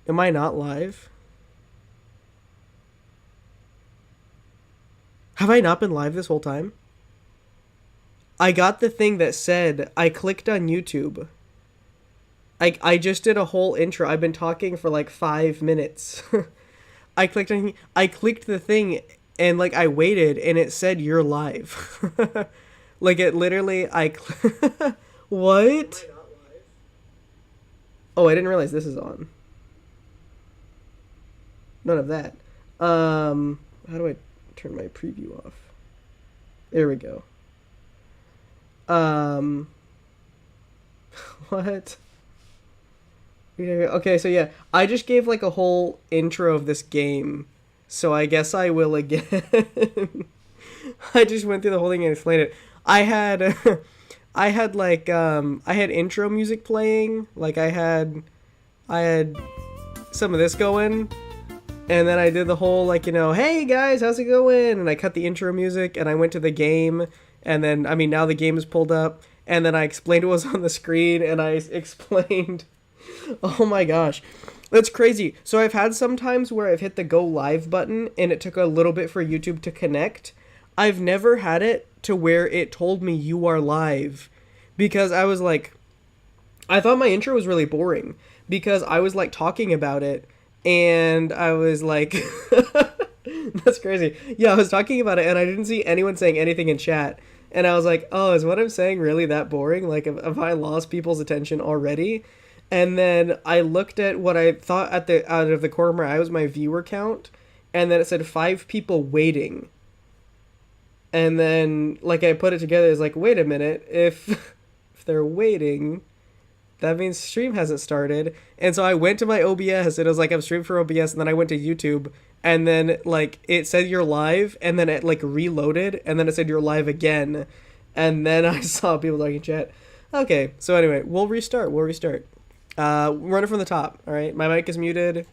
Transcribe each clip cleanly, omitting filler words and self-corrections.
Am I not live? Have I not been live this whole time? I got the thing that said I clicked on YouTube. I just did a whole intro. I've been talking for like 5 minutes. I clicked the thing and like I waited and it said you're live. Like it literally what? Oh, I didn't realize this is on. None of that. How do I turn my preview off? There we go. Um, what? Okay, so yeah, I just gave like a whole intro of this game, so I guess I will again. I just went through the whole thing and explained it. I had, I had intro music playing, like I had some of this going, and then I did the whole like hey guys, how's it going? And I cut the intro music and I went to the game, and then I mean now the game is pulled up, and then I explained what was on the screen, and I explained. Oh my gosh. That's crazy. So I've had some times where I've hit the go live button and it took a little bit for YouTube to connect. I've never had it to where it told me you are live, because I was like, I thought my intro was really boring because I was like talking about it and I was like, that's crazy. Yeah, I was talking about it and I didn't see anyone saying anything in chat. And I was like, oh, is what I'm saying really that boring? Like, have I lost people's attention already? And then I looked at what I thought at the out of the corner of my eye was my viewer count, and then it said 5 people waiting. And then like I put it together, it's like, wait a minute, if if they're waiting, that means stream hasn't started. And so I went to my OBS and it was like I'm streaming for OBS, and then I went to YouTube, and then like it said you're live, and then it like reloaded, and then it said you're live again, and then I saw people talking in chat. Okay, so anyway, we'll restart. Run it from the top, alright? My mic is muted.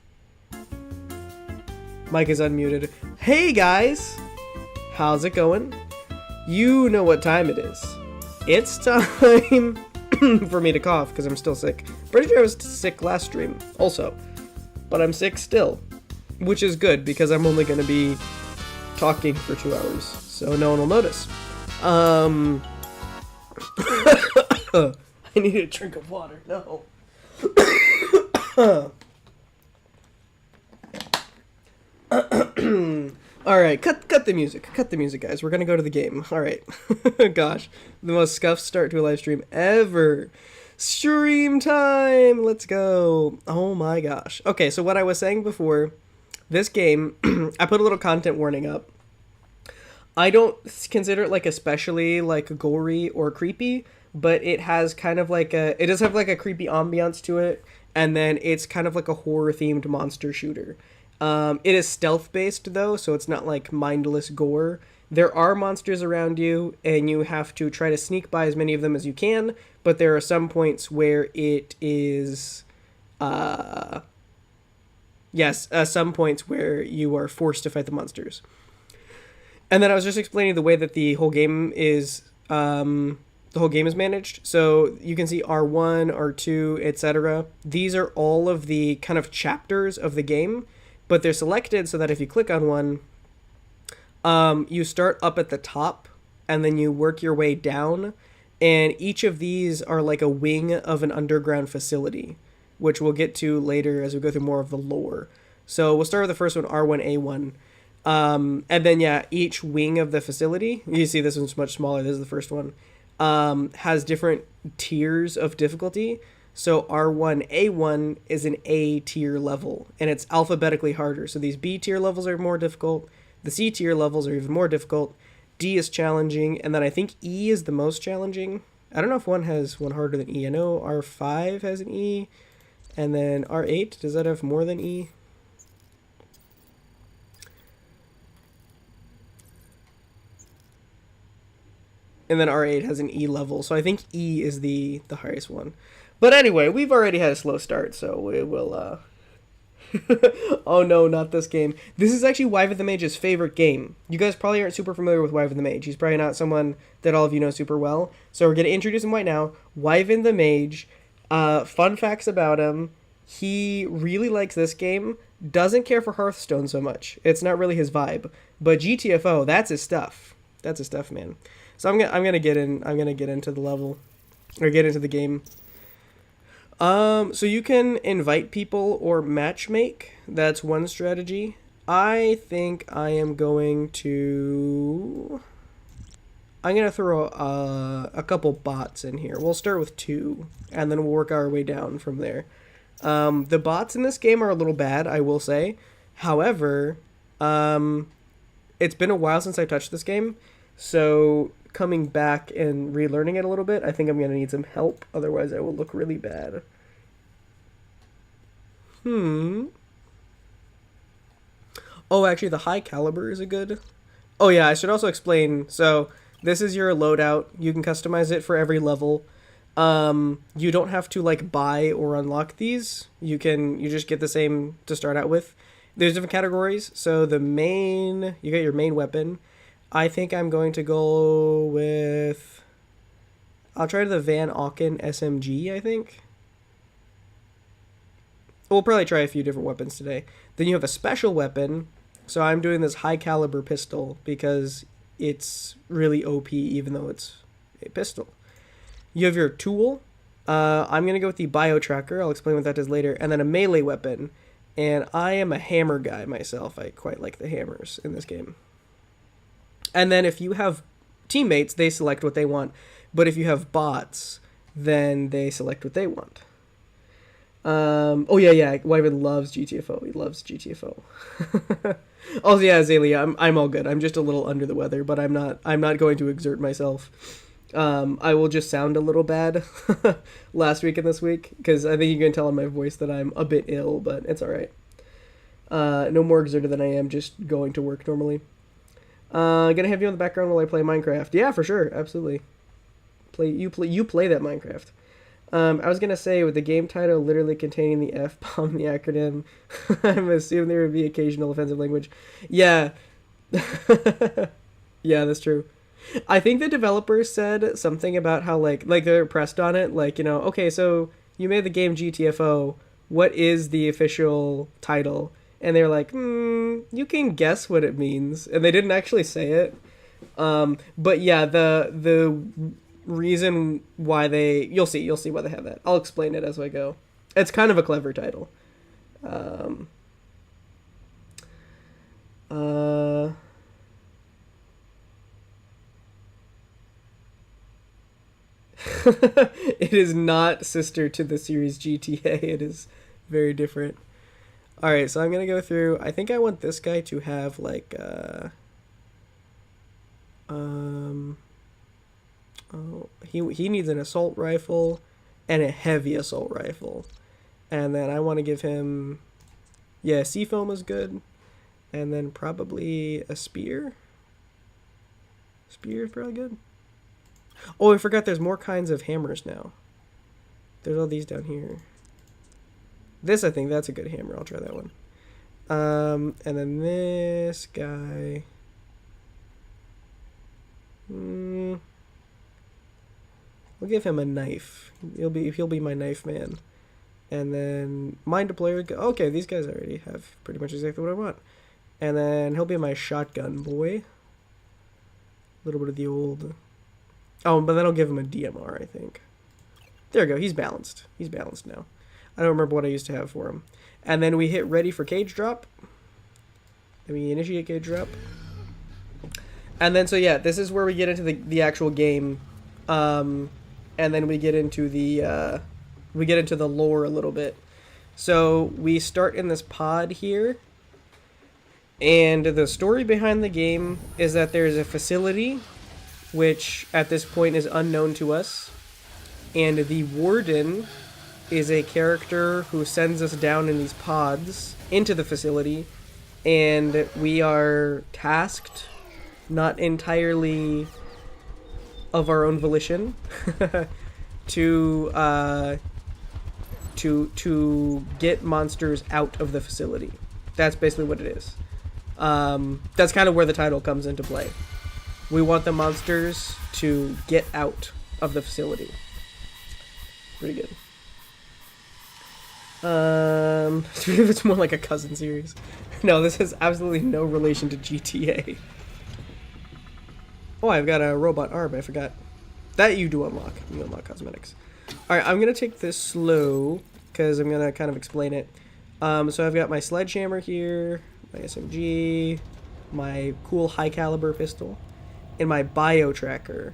Mic is unmuted. Hey guys! How's it going? You know what time it is. It's time for me to cough, because I'm still sick. Pretty sure I was sick last stream, also. But I'm sick still. Which is good, because I'm only going to be talking for 2 hours, so no one will notice. I need a drink of water. No. Alright, cut the music. Cut the music, guys. We're gonna go to the game. Alright. Gosh. The most scuffed start to a live stream ever. Stream time! Let's go. Oh my gosh. Okay, so what I was saying before, this game, I put a little content warning up. I don't consider it like especially like gory or creepy, but it has kind of like it does have like a creepy ambiance to it, and then it's kind of like a horror themed monster shooter. It is stealth based though, so it's not like mindless gore. There are monsters around you, and you have to try to sneak by as many of them as you can, but there are some points where it is some points where you are forced to fight the monsters. And then I was just explaining the way that the whole game is managed. So you can see R1, R2, etc. These are all of the kind of chapters of the game, but they're selected so that if you click on one, you start up at the top and then you work your way down. And each of these are like a wing of an underground facility, which we'll get to later as we go through more of the lore. So we'll start with the first one, R1A1. And then, yeah, each wing of the facility, you see this one's much smaller, this is the first one, has different tiers of difficulty. So R1A1 is an A tier level, and it's alphabetically harder. So these B tier levels are more difficult, the C tier levels are even more difficult, D is challenging, and then I think E is the most challenging. I don't know if one has one harder than E. I know R5 has an E, and then R8, does that have more than E? And then R8 has an E level, so I think E is the highest one. But anyway, we've already had a slow start, so we will, Oh no, not this game. This is actually Wyvern the Mage's favorite game. You guys probably aren't super familiar with Wyvern the Mage. He's probably not someone that all of you know super well. So we're going to introduce him right now. Wyvern the Mage. Fun facts about him. He really likes this game, doesn't care for Hearthstone so much. It's not really his vibe. But GTFO, that's his stuff. That's his stuff, man. So I'm gonna get into the level, or get into the game. So you can invite people or matchmake. That's one strategy. I think I am going to... I'm going to throw a couple bots in here. We'll start with 2, and then we'll work our way down from there. The bots in this game are a little bad, I will say. However, it's been a while since I touched this game, so coming back and relearning it a little bit, I think I'm going to need some help. Otherwise, I will look really bad. Oh, actually, the high caliber is a good... Oh, yeah, I should also explain. So, this is your loadout. You can customize it for every level. You don't have to, like, buy or unlock these. You just get the same to start out with. There's different categories. So, you get your main weapon. I think I'm going to go with... I'll try the Van Auken SMG, I think. We'll probably try a few different weapons today. Then you have a special weapon. So I'm doing this high caliber pistol because it's really OP even though it's a pistol. You have your tool. I'm going to go with the bio tracker. I'll explain what that does later. And then a melee weapon. And I am a hammer guy myself. I quite like the hammers in this game. And then if you have teammates, they select what they want. But if you have bots, then they select what they want. Oh yeah, Wyvern loves GTFO. He loves GTFO. Oh yeah, Azalea, I'm all good. I'm just a little under the weather, but I'm not going to exert myself. I will just sound a little bad last week and this week, because I think you can tell in my voice that I'm a bit ill, but it's alright. No more exerted than I am just going to work normally. Gonna have you in the background while I play Minecraft. Yeah, for sure, absolutely. You play that Minecraft. I was gonna say, with the game title literally containing the F-bomb, the acronym, I'm assuming there would be occasional offensive language. Yeah. Yeah, that's true. I think the developers said something about how, like they're pressed on it, like, you know, okay, so you made the game GTFO, what is the official title? And they're like, you can guess what it means. And they didn't actually say it. But yeah, the reason why you'll see why they have that. I'll explain it as I go. It's kind of a clever title. It is not sister to the series GTA. It is very different. Alright, so I'm gonna go through. I think I want this guy to have like he needs an assault rifle and a heavy assault rifle. And then I want to give him, yeah, seafoam is good. And then probably a spear. Spear is probably good. Oh, I forgot there's more kinds of hammers now. There's all these down here. This, I think, that's a good hammer. I'll try that one. And then this guy. We'll give him a knife. He'll be my knife man. And then mine deployer. Okay, these guys already have pretty much exactly what I want. And then he'll be my shotgun boy. A little bit of the old. Oh, but then I'll give him a DMR, I think. There we go. He's balanced. He's balanced now. I don't remember what I used to have for him. And then we hit ready for cage drop. Then we initiate cage drop. And then, so yeah, this is where we get into the actual game. And then we get into the lore a little bit. So we start in this pod here. And the story behind the game is that there's a facility which at this point is unknown to us. And the Warden is a character who sends us down in these pods into the facility. And we are tasked, not entirely of our own volition, to get monsters out of the facility. That's basically what it is. That's kind of where the title comes into play. We want the monsters to get out of the facility. Pretty good. It's more like a cousin series. No, this has absolutely no relation to GTA. Oh, I've got a robot arm. I forgot. That you do unlock. You unlock cosmetics. Alright, I'm going to take this slow because I'm going to kind of explain it. So I've got my sledgehammer here, my SMG, my cool high caliber pistol, and my bio tracker.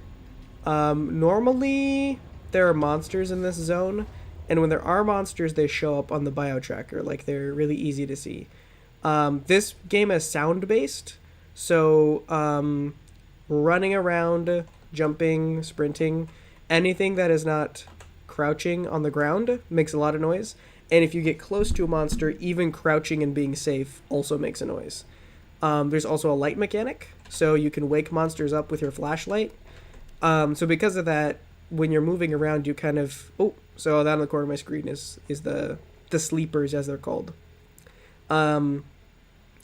Normally, there are monsters in this zone, and when there are monsters, they show up on the bio tracker. Like, they're really easy to see. This game is sound-based, so running around, jumping, sprinting, anything that is not crouching on the ground makes a lot of noise. And if you get close to a monster, even crouching and being safe also makes a noise. There's also a light mechanic, so you can wake monsters up with your flashlight. So because of that, when you're moving around, you kind of... Oh, so that on the corner of my screen is the sleepers, as they're called.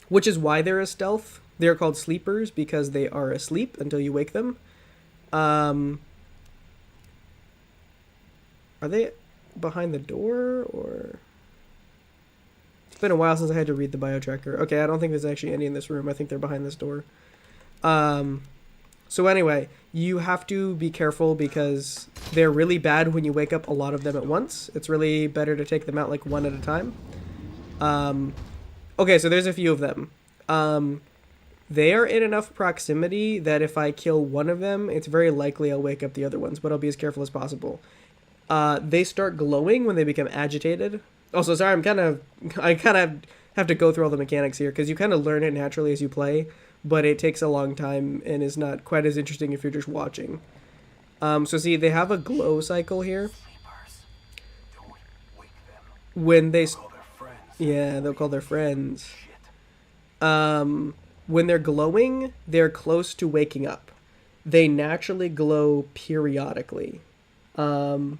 Which is why they're a stealth. They're called sleepers because they are asleep until you wake them. Are they behind the door, or... It's been a while since I had to read the bio tracker. Okay, I don't think there's actually any in this room. I think they're behind this door. So anyway, you have to be careful because they're really bad when you wake up a lot of them at once. It's really better to take them out like one at a time. Okay, so there's a few of them. They are in enough proximity that if I kill one of them, it's very likely I'll wake up the other ones, but I'll be as careful as possible. They start glowing when they become agitated. Also, sorry, I kind of have to go through all the mechanics here because you kind of learn it naturally as you play, but it takes a long time and is not quite as interesting if you're just watching. So see, they have a glow cycle here. When they... Yeah, they'll call their friends. When they're glowing, they're close to waking up. They naturally glow periodically. So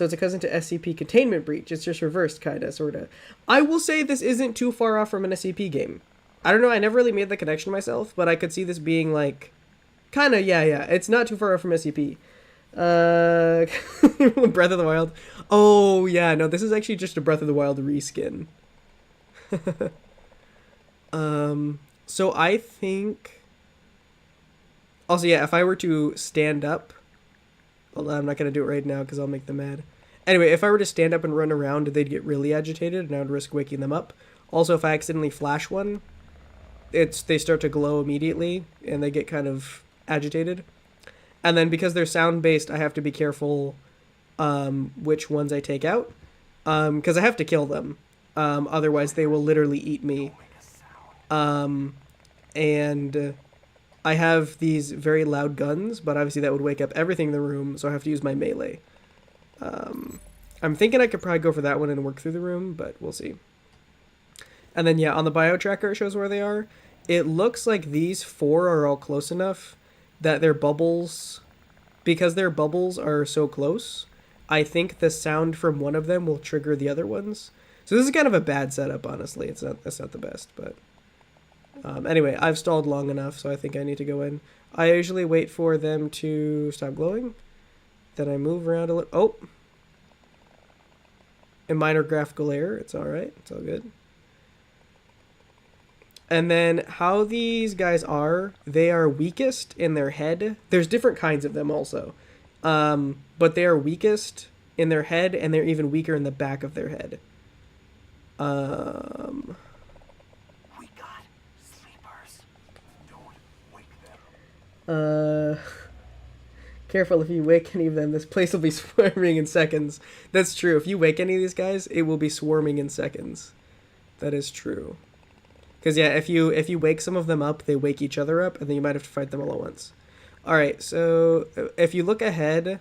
it's a cousin to SCP Containment Breach. It's just reversed, kinda, sorta. I will say this isn't too far off from an SCP game. I don't know, I never really made the connection myself, but I could see this being like... Kinda, yeah, it's not too far off from SCP. Breath of the Wild. Oh, yeah, no, this is actually just a Breath of the Wild reskin. So I think... Also, yeah, if I were to stand up... Well, I'm not going to do it right now because I'll make them mad. Anyway, if I were to stand up and run around, they'd get really agitated and I would risk waking them up. Also, if I accidentally flash one, they start to glow immediately and they get kind of agitated. And then because they're sound-based, I have to be careful which ones I take out because I have to kill them. Otherwise, they will literally eat me. And I have these very loud guns, but obviously that would wake up everything in the room, so I have to use my melee. I'm thinking I could probably go for that one and work through the room, but we'll see. And then, yeah, on the bio tracker, it shows where they are. It looks like these 4 are all close enough that their bubbles... Because their bubbles are so close, I think the sound from one of them will trigger the other ones. So this is kind of a bad setup, honestly. That's not the best, but... Anyway, I've stalled long enough, so I think I need to go in. I usually wait for them to stop glowing. Then I move around a little... Oh! A minor graphical error. It's alright. It's all good. And then how these guys are, they are weakest in their head. There's different kinds of them also. But they are weakest in their head, and they're even weaker in the back of their head. Careful if you wake any of them. This place will be swarming in seconds. That's true. If you wake any of these guys, it will be swarming in seconds. That is true. Because, yeah, if you wake some of them up, they wake each other up, and then you might have to fight them all at once. Alright, so if you look ahead,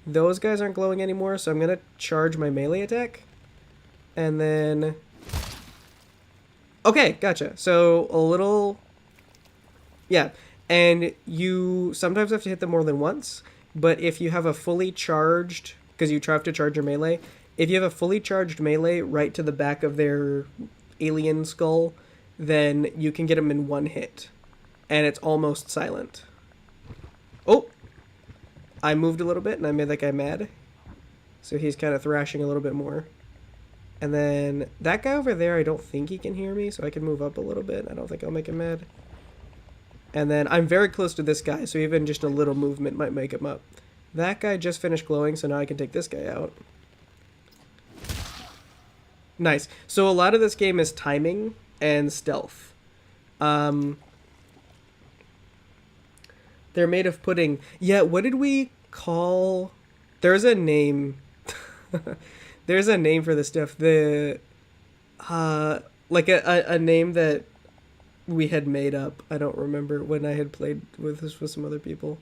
those guys aren't glowing anymore, so I'm going to charge my melee attack. And then... Okay, gotcha. So, a little... Yeah. And you sometimes have to hit them more than once, but if you have a fully charged, because you have to charge your melee, if you have a fully charged melee right to the back of their alien skull, then you can get them in one hit, and it's almost silent. Oh! I moved a little bit, and I made that guy mad. So he's kind of thrashing a little bit more. And then that guy over there, I don't think he can hear me, so I can move up a little bit. I don't think I'll make him mad. And then I'm very close to this guy, so even just a little movement might make him up. That guy just finished glowing, so now I can take this guy out. Nice. So a lot of this game is timing and stealth. They're made of pudding. Yeah, what did we call... There's a name. There's a name for this stuff. The... like a name that we had made up. I don't remember when I had played with this with some other people.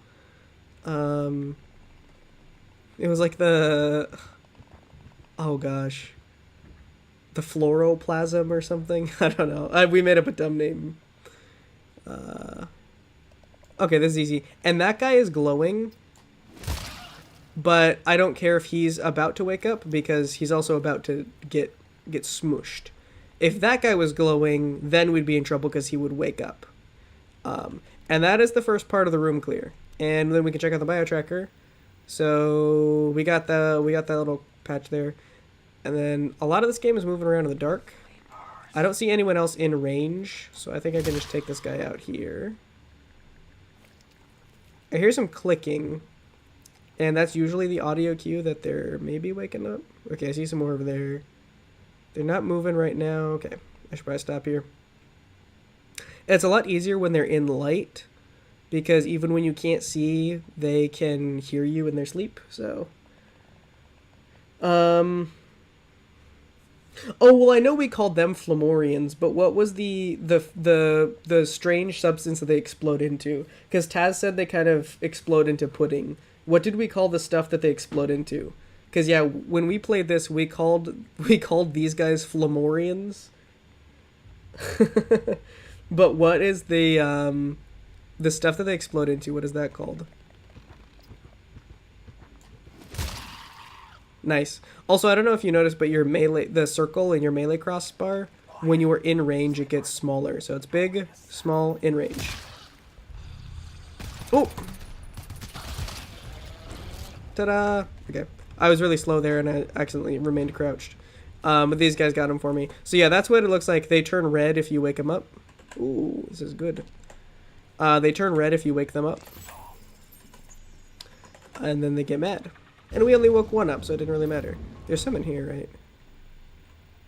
It was like the... Oh, gosh. The Floroplasm or something? I don't know. We made up a dumb name. Okay, this is easy. And that guy is glowing. But I don't care if he's about to wake up because he's also about to get smooshed. If that guy was glowing, then we'd be in trouble because he would wake up. And that is the first part of the room clear. And then we can check out the bio tracker. So we got that little patch there. And then a lot of this game is moving around in the dark. I don't see anyone else in range, so I think I can just take this guy out here. I hear some clicking, and that's usually the audio cue that they're maybe waking up. Okay, I see some more over there. They're not moving right now. Okay, I should probably stop here. It's a lot easier when they're in light, because even when you can't see, they can hear you in their sleep, so... Oh, well, I know we called them Flamorians, but what was the strange substance that they explode into? Because Taz said they kind of explode into pudding. What did we call the stuff that they explode into? Because, yeah, when we played this, we called these guys Flamorians. But what is the stuff that they explode into? What is that called? Nice. Also, I don't know if you noticed, but your melee, the circle in your melee crossbar, when you are in range, it gets smaller. So it's big, small, in range. Oh! Ta-da! Okay. I was really slow there, and I accidentally remained crouched. But these guys got him for me. So yeah, that's what it looks like. They turn red if you wake them up. Ooh, this is good. They turn red if you wake them up. And then they get mad. And we only woke one up, so it didn't really matter. There's some in here, right?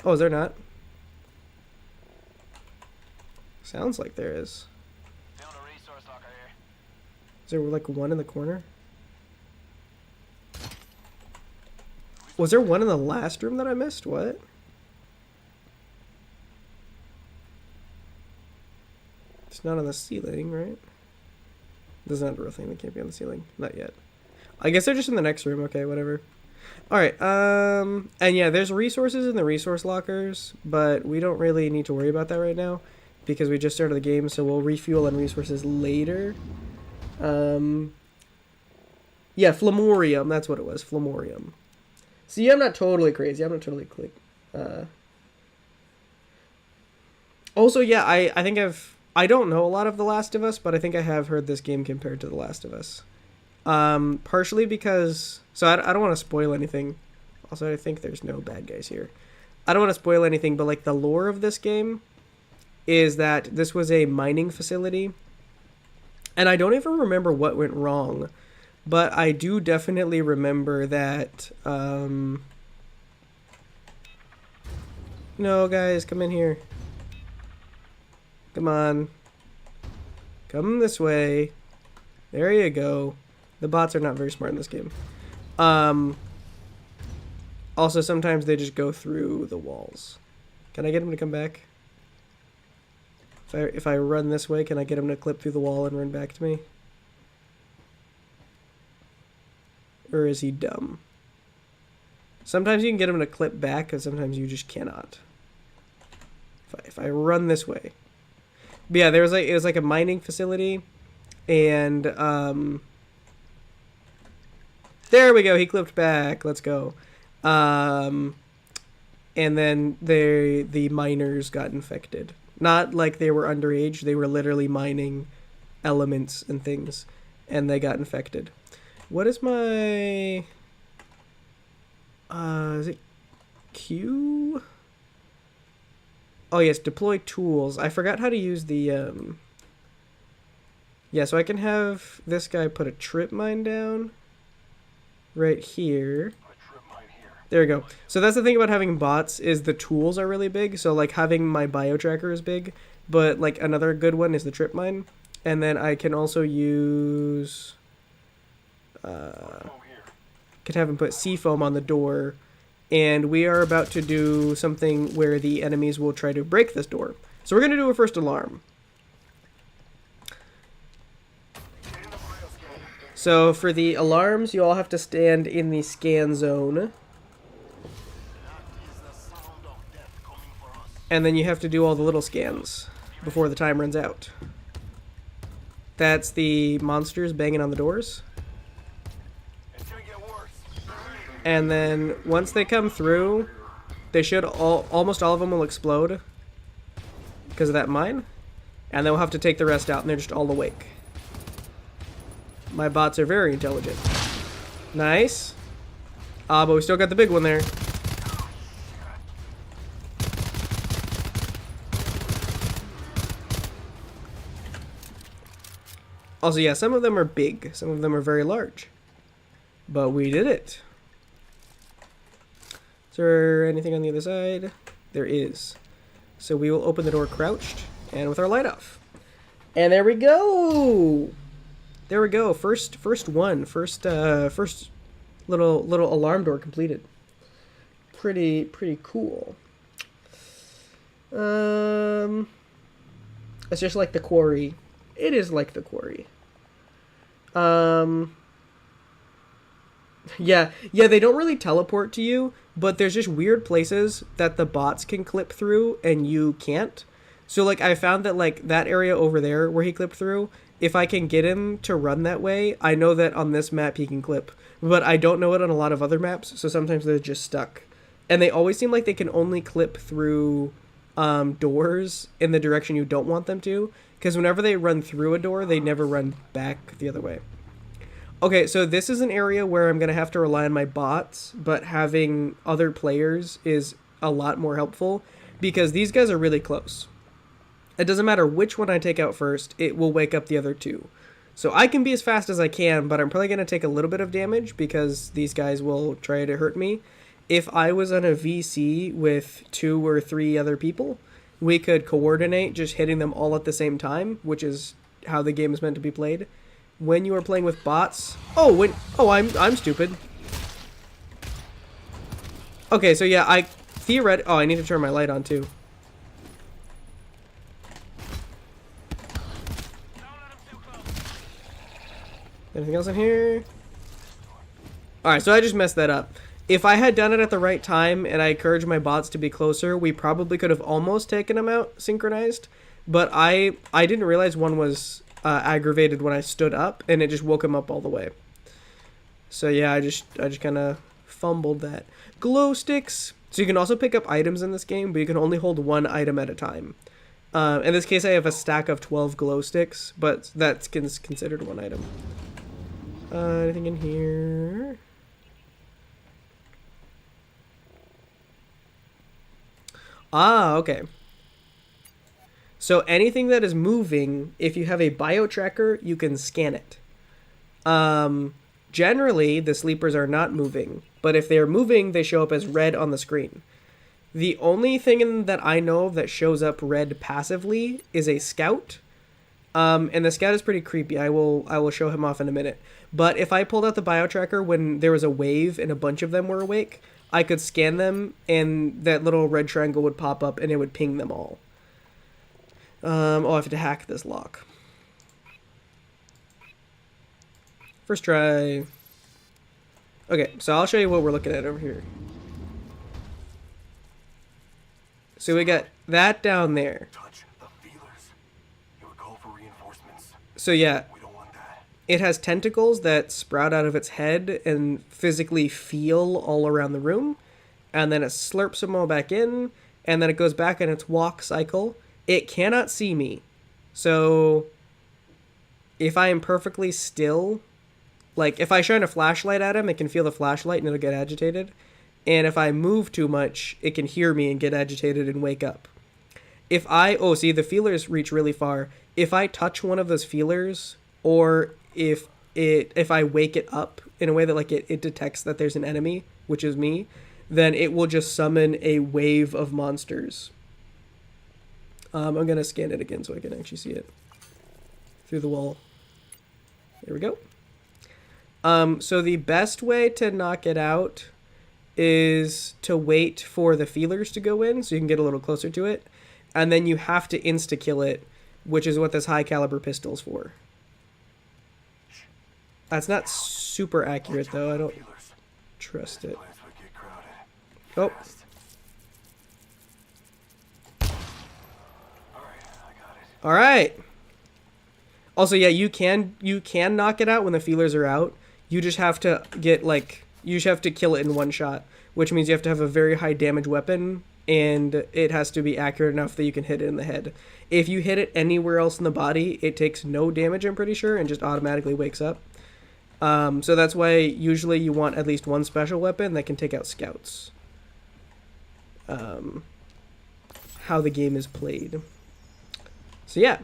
Oh, is there not? Sounds like there is. Is there like one in the corner? Was there one in the last room that I missed? What? It's not on the ceiling, right? There's not a real thing that can't be on the ceiling. Not yet. I guess they're just in the next room. Okay, whatever. Alright, and yeah, there's resources in the resource lockers, but we don't really need to worry about that right now because we just started the game, so we'll refuel on resources later. Yeah, Flamorium, that's what it was, Flamorium. See, I'm not totally crazy. I'm not totally Also, yeah, I think I don't know a lot of The Last of Us, but I think I have heard this game compared to The Last of Us. Partially because... So I don't want to spoil anything. Also, I think there's no bad guys here. I don't want to spoil anything, but like the lore of this game is that this was a mining facility. And I don't even remember what went wrong. But I do definitely remember that... No, guys, come in here. Come on. Come this way. There you go. The bots are not very smart in this game. Also, sometimes they just go through the walls. Can I get him to come back? If I run this way, can I get him to clip through the wall and run back to me? Or is he dumb? Sometimes you can get him to clip back, and sometimes you just cannot. If I run this way. But yeah, it was like a mining facility, and there we go, he clipped back. Let's go. And then the miners got infected. Not like they were underage, they were literally mining elements and things, and they got infected. What is my... Is it Q? Oh yes, deploy tools. I forgot how to use the yeah, so I can have this guy put a trip mine down right here. There we go. So that's the thing about having bots is the tools are really big. So like having my bio tracker is big, but like another good one is the trip mine. And then I can also use could have him put seafoam on the door. And we are about to do something where the enemies will try to break this door. So we're going to do a first alarm. So for the alarms, you all have to stand in the scan zone. And then you have to do all the little scans before the time runs out. That's the monsters banging on the doors. And then once they come through, they should almost all of them will explode because of that mine. And then we'll have to take the rest out and they're just all awake. My bots are very intelligent. Nice. But we still got the big one there. Also, yeah, some of them are big. Some of them are very large. But we did it. Is there anything on the other side? There is. So we will open the door crouched and with our light off. And there we go! There we go. First one. First little alarm door completed. Pretty cool. It's just like the quarry. It is like the quarry. Yeah, they don't really teleport to you, but there's just weird places that the bots can clip through and you can't. So like I found that like that area over there where he clipped through, if I can get him to run that way, I know that on this map he can clip. But I don't know it on a lot of other maps, so sometimes they're just stuck. And they always seem like they can only clip through doors in the direction you don't want them to. Because whenever they run through a door, they never run back the other way. Okay, so this is an area where I'm going to have to rely on my bots, but having other players is a lot more helpful because these guys are really close. It doesn't matter which one I take out first, it will wake up the other two. So I can be as fast as I can, but I'm probably going to take a little bit of damage because these guys will try to hurt me. If I was on a VC with 2 or 3 other people, we could coordinate just hitting them all at the same time, which is how the game is meant to be played. When you are playing with bots... I'm stupid. Okay, so yeah, I need to turn my light on too. Anything else in here? Alright, so I just messed that up. If I had done it at the right time and I encouraged my bots to be closer, we probably could have almost taken them out synchronized. But I didn't realize one was aggravated when I stood up, and it just woke him up all the way. So yeah, I just kind of fumbled that. Glow sticks. So you can also pick up items in this game, but you can only hold one item at a time. In this case, I have a stack of 12 glow sticks, but that's considered one item. Anything in here? Ah, okay. So anything that is moving, if you have a bio tracker, you can scan it. Generally, the sleepers are not moving, but if they are moving, they show up as red on the screen. The only thing that I know of that shows up red passively is a scout. And the scout is pretty creepy. I will show him off in a minute. But if I pulled out the bio tracker when there was a wave and a bunch of them were awake, I could scan them and that little red triangle would pop up and it would ping them all. I have to hack this lock. First try. Okay, so I'll show you what we're looking at over here. So we got that down there. So yeah, it has tentacles that sprout out of its head and physically feel all around the room. And then it slurps them all back in. And then it goes back in its walk cycle. It cannot see me. So if I am perfectly still, like if I shine a flashlight at him, it can feel the flashlight and it'll get agitated. And if I move too much, it can hear me and get agitated and wake up. If I, oh, see, the feelers reach really far. If I touch one of those feelers, or if I wake it up in a way that like it detects that there's an enemy, which is me, then it will just summon a wave of monsters. I'm going to scan it again so I can actually see it through the wall. There we go. So the best way to knock it out is to wait for the feelers to go in so you can get a little closer to it. And then you have to insta-kill it, which is what this high caliber pistol is for. That's not super accurate though. I don't trust it. Oh. All right. Also, yeah, you can knock it out when the feelers are out. You just have to get like you just have to kill it in one shot, which means you have to have a very high damage weapon, and it has to be accurate enough that you can hit it in the head. If you hit it anywhere else in the body, it takes no damage, I'm pretty sure, and just automatically wakes up. So that's why usually you want at least one special weapon that can take out scouts. How the game is played. So yeah.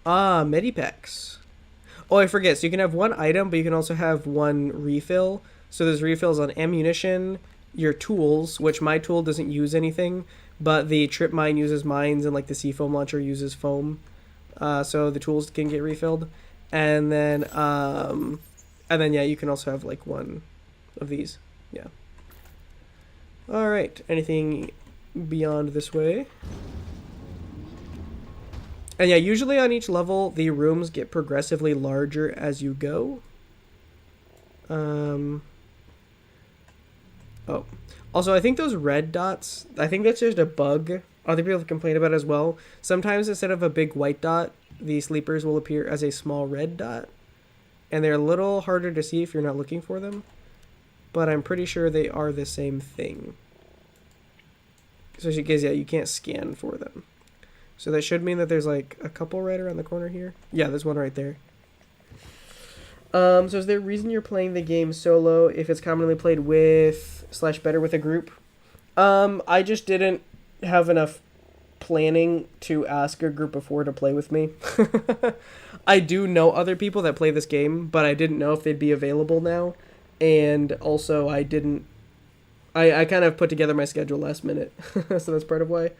Medipacks. Oh, I forget. So you can have one item, but you can also have one refill. So there's refills on ammunition, your tools, which my tool doesn't use anything, but the trip mine uses mines, and like the seafoam launcher uses foam. So the tools can get refilled. And then yeah, you can also have like one of these. Yeah. All right. Anything beyond this way? And yeah, usually on each level, the rooms get progressively larger as you go. Oh. Also, I think those red dots, I think that's just a bug other people have complained about as well. Sometimes instead of a big white dot, the sleepers will appear as a small red dot. And they're a little harder to see if you're not looking for them. But I'm pretty sure they are the same thing. Especially because, yeah, you can't scan for them. So that should mean that there's like a couple right around the corner here. Yeah, there's one right there. So is there a reason you're playing the game solo if it's commonly played with / better with a group? I just didn't have enough planning to ask a group of 4 to play with me. I do know other people that play this game, but I didn't know if they'd be available now. And also I kind of put together my schedule last minute. So that's part of why.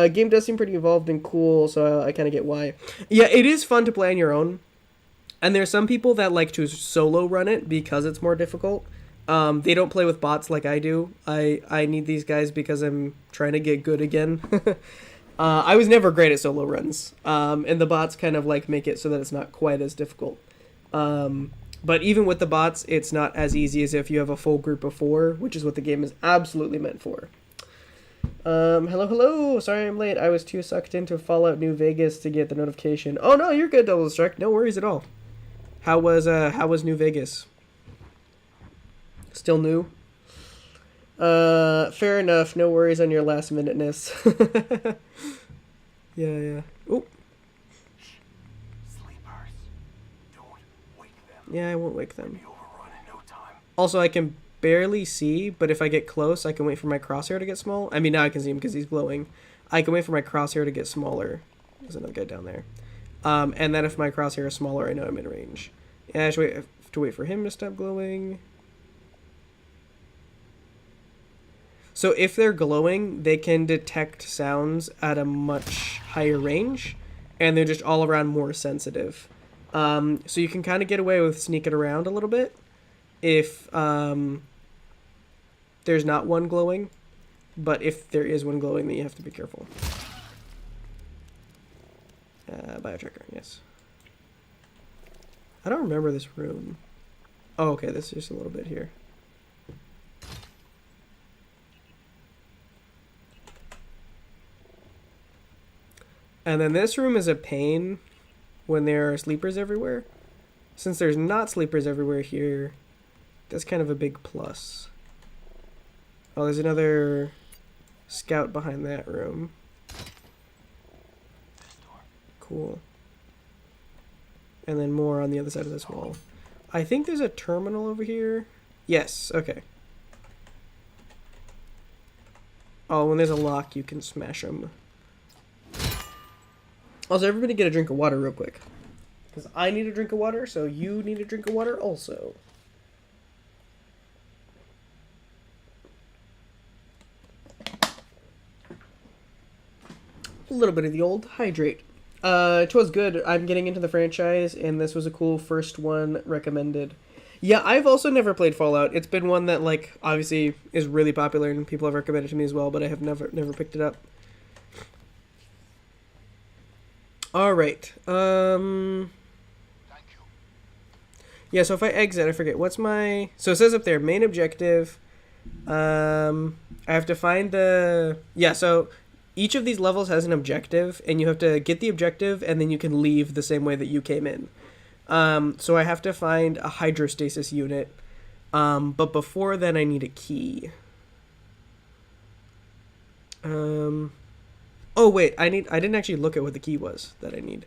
Game does seem pretty evolved and cool, so I kind of get why. Yeah, it is fun to play on your own. And there's some people that like to solo run it because it's more difficult. They don't play with bots like I do. I need these guys because I'm trying to get good again. I was never great at solo runs. And the bots kind of like make it so that it's not quite as difficult. But even with the bots, it's not as easy as if you have a full group of 4, which is what the game is absolutely meant for. Hello. Sorry I'm late. I was too sucked into Fallout New Vegas to get the notification. Oh no, you're good, Double Struck. No worries at all. How was New Vegas? Still new? Fair enough. No worries on your last minuteness. Yeah. Oh. Sleepers. Don't wake them. Yeah, I won't wake them. Be overrun in no time. Also, I can barely see, but if I get close, I can wait for my crosshair to get small. I mean, now I can see him because he's glowing. I can wait for my crosshair to get smaller. There's another guy down there. And then if my crosshair is smaller, I know I'm in range. Yeah, I should have to wait for him to stop glowing. So if they're glowing, they can detect sounds at a much higher range, and they're just all around more sensitive. So you can kind of get away with sneaking around a little bit if there's not one glowing, but if there is one glowing, then you have to be careful. Biotracker, yes. I don't remember this room. Oh, okay, this is just a little bit here. And then this room is a pain when there are sleepers everywhere. Since there's not sleepers everywhere here, that's kind of a big plus. Oh, there's another scout behind that room. Cool. and then more on the other side of this wall. I think there's a terminal over here. Yes, okay. Oh, when there's a lock, you can smash them. Also, everybody get a drink of water real quick. Because I need a drink of water, so you need a drink of water also. A little bit of the old hydrate. It was good. I'm getting into the franchise, and this was a cool first one recommended. Yeah, I've also never played Fallout. It's been one that, like, obviously is really popular, and people have recommended it to me as well, but I have never picked it up. All right. Yeah, so if I exit, I forget what's my. So it says up there, main objective. I have to find the. Yeah, so each of these levels has an objective, and you have to get the objective, and then you can leave the same way that you came in. So I have to find a hydrostasis unit. But before then, I need a key. Oh wait, I didn't actually look at what the key was that I need.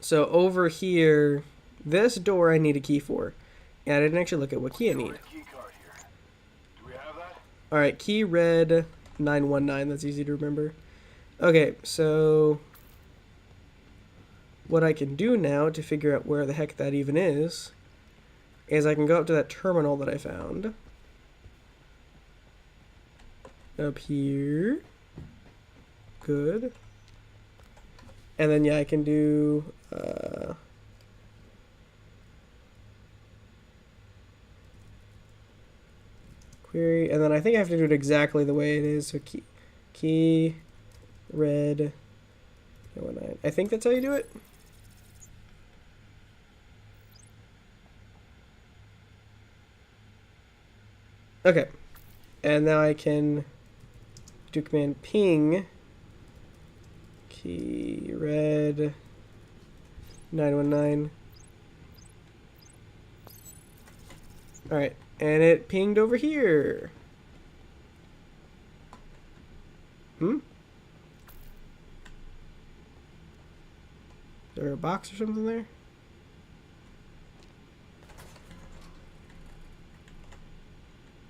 So over here, this door I need a key for. And I didn't actually look at what key I need. Alright, key red 919. That's easy to remember. Okay, so what I can do now to figure out where the heck that even is I can go up to that terminal that I found. Up here. Good. And then, yeah, I can do... query, and then I think I have to do it exactly the way it is. So key red 919. I think that's how you do it. Okay, and now I can do command ping key red 919. All right. And it pinged over here. Is there a box or something there?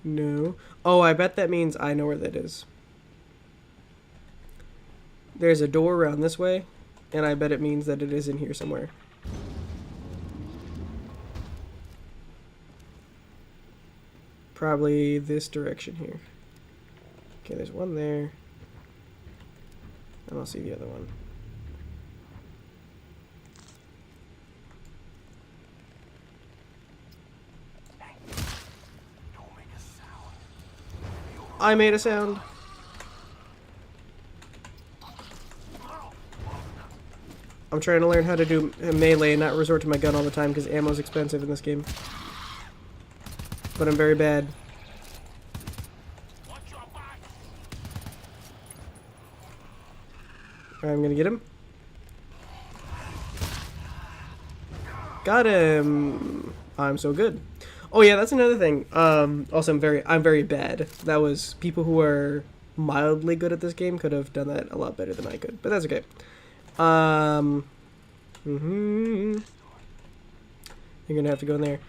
No. Oh, I bet that means I know where that is. There's a door around this way, and I bet it means that it is in here somewhere. Probably this direction here. Okay, there's one there. And I'll see the other one. Don't make a sound. I made a sound. I'm trying to learn how to do melee and not resort to my gun all the time because ammo's expensive in this game. But I'm very bad. Alright, I'm gonna get him. Got him. I'm so good. Oh yeah, that's another thing. Also I'm very bad. That was people who are mildly good at this game could have done that a lot better than I could, but that's okay. You're gonna have to go in there.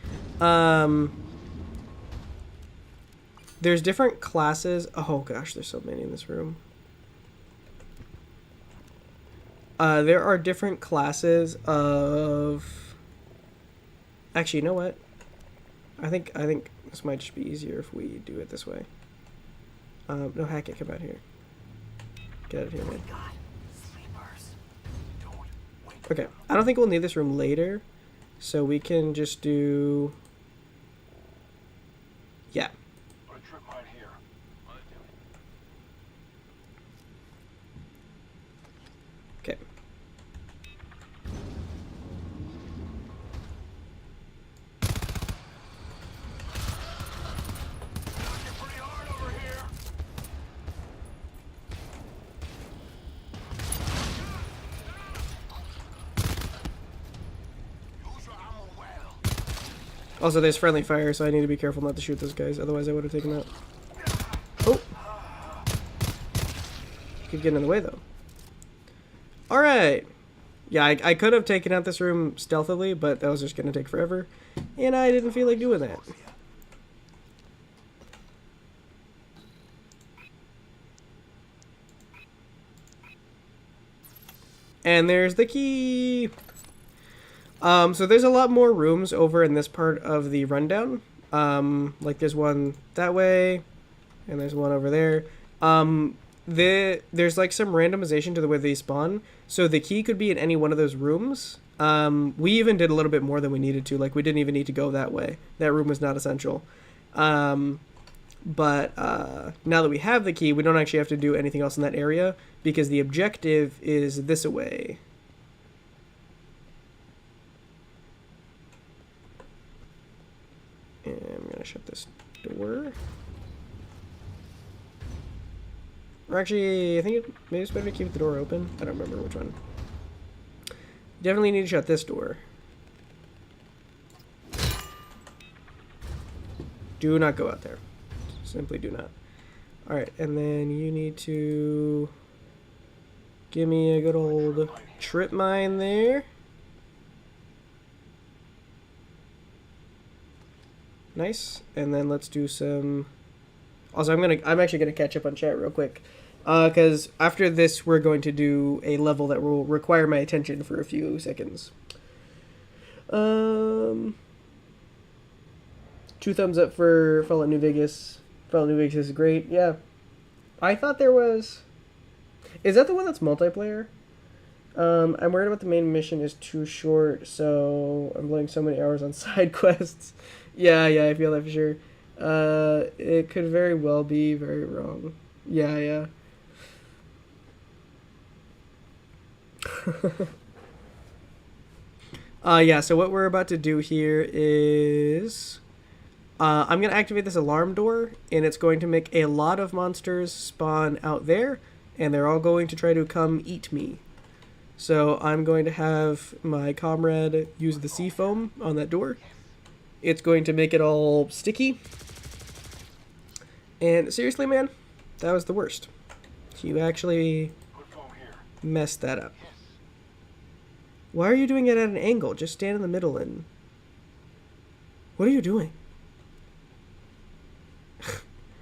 There's different classes. Oh gosh, there's so many in this room. There are different classes of... Actually, you know what? I think this might just be easier if we do it this way. No, Hackett, come out here. Get out of here, man. Okay, I don't think we'll need this room later, so we can just do... Yeah. Okay. Also, there's friendly fire, so I need to be careful not to shoot those guys. Otherwise, I would have taken that. Oh! Could get in the way, though. Alright! Yeah, I could have taken out this room stealthily, but that was just going to take forever. And I didn't feel like doing that. And there's the key! So there's a lot more rooms over in this part of the rundown. Like there's one that way, and there's one over there. There's like some randomization to the way they spawn, so the key could be in any one of those rooms. We even did a little bit more than we needed to. Like we didn't even need to go that way. That room was not essential. But now that we have the key, we don't actually have to do anything else in that area because the objective is this away. And I'm gonna shut this door. Or actually, I think maybe it's better to keep the door open. I don't remember which one. Definitely need to shut this door. Do not go out there. Simply do not. Alright, and then you need to give me a good old trip mine there. Nice. And then let's do some... Also, I'm actually gonna catch up on chat real quick. Because after this, we're going to do a level that will require my attention for a few seconds. 2 thumbs up for Fallout New Vegas. Fallout New Vegas is great. Yeah. I thought there was... Is that the one that's multiplayer? I'm worried about the main mission is too short, so I'm blowing so many hours on side quests. Yeah, I feel that for sure. It could very well be very wrong. Yeah. Yeah, so what we're about to do here is... I'm going to activate this alarm door, and it's going to make a lot of monsters spawn out there, and they're all going to try to come eat me. So I'm going to have my comrade use the sea foam on that door. It's going to make it all sticky. And seriously, man, that was the worst. You actually messed that up. Why are you doing it at an angle? Just stand in the middle and... What are you doing?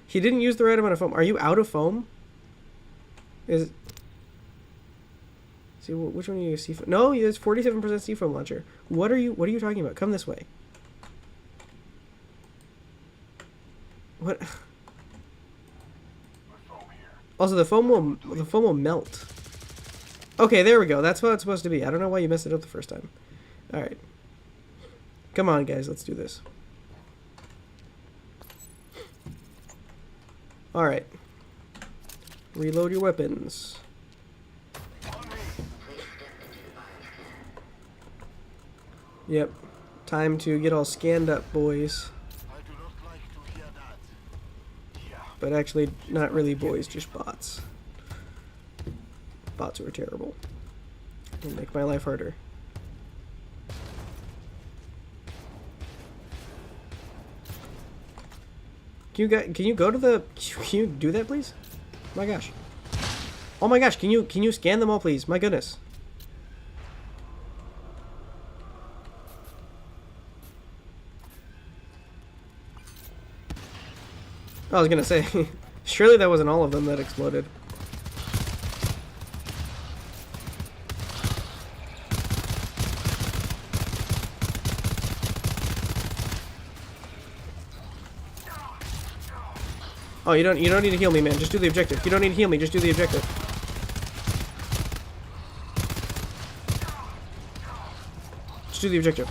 He didn't use the right amount of foam. Are you out of foam? Is... See, which one are you? Seafoam? No, it's 47% seafoam launcher. What are you talking about? Come this way. What? Also, the foam will melt. Okay, there we go. That's what it's supposed to be. I don't know why you messed it up the first time. All right. Come on, guys. Let's do this. All right. Reload your weapons. Yep. Time to get all scanned up, boys. But actually, not really boys, just bots. Bots who are terrible. They make my life harder. Can you go to the... Can you do that, please? Oh my gosh. Oh my gosh, can you scan them all, please? My goodness. I was gonna say, surely that wasn't all of them that exploded. Oh, you don't need to heal me, man. Just do the objective. You don't need to heal me. Just do the objective. Just do the objective.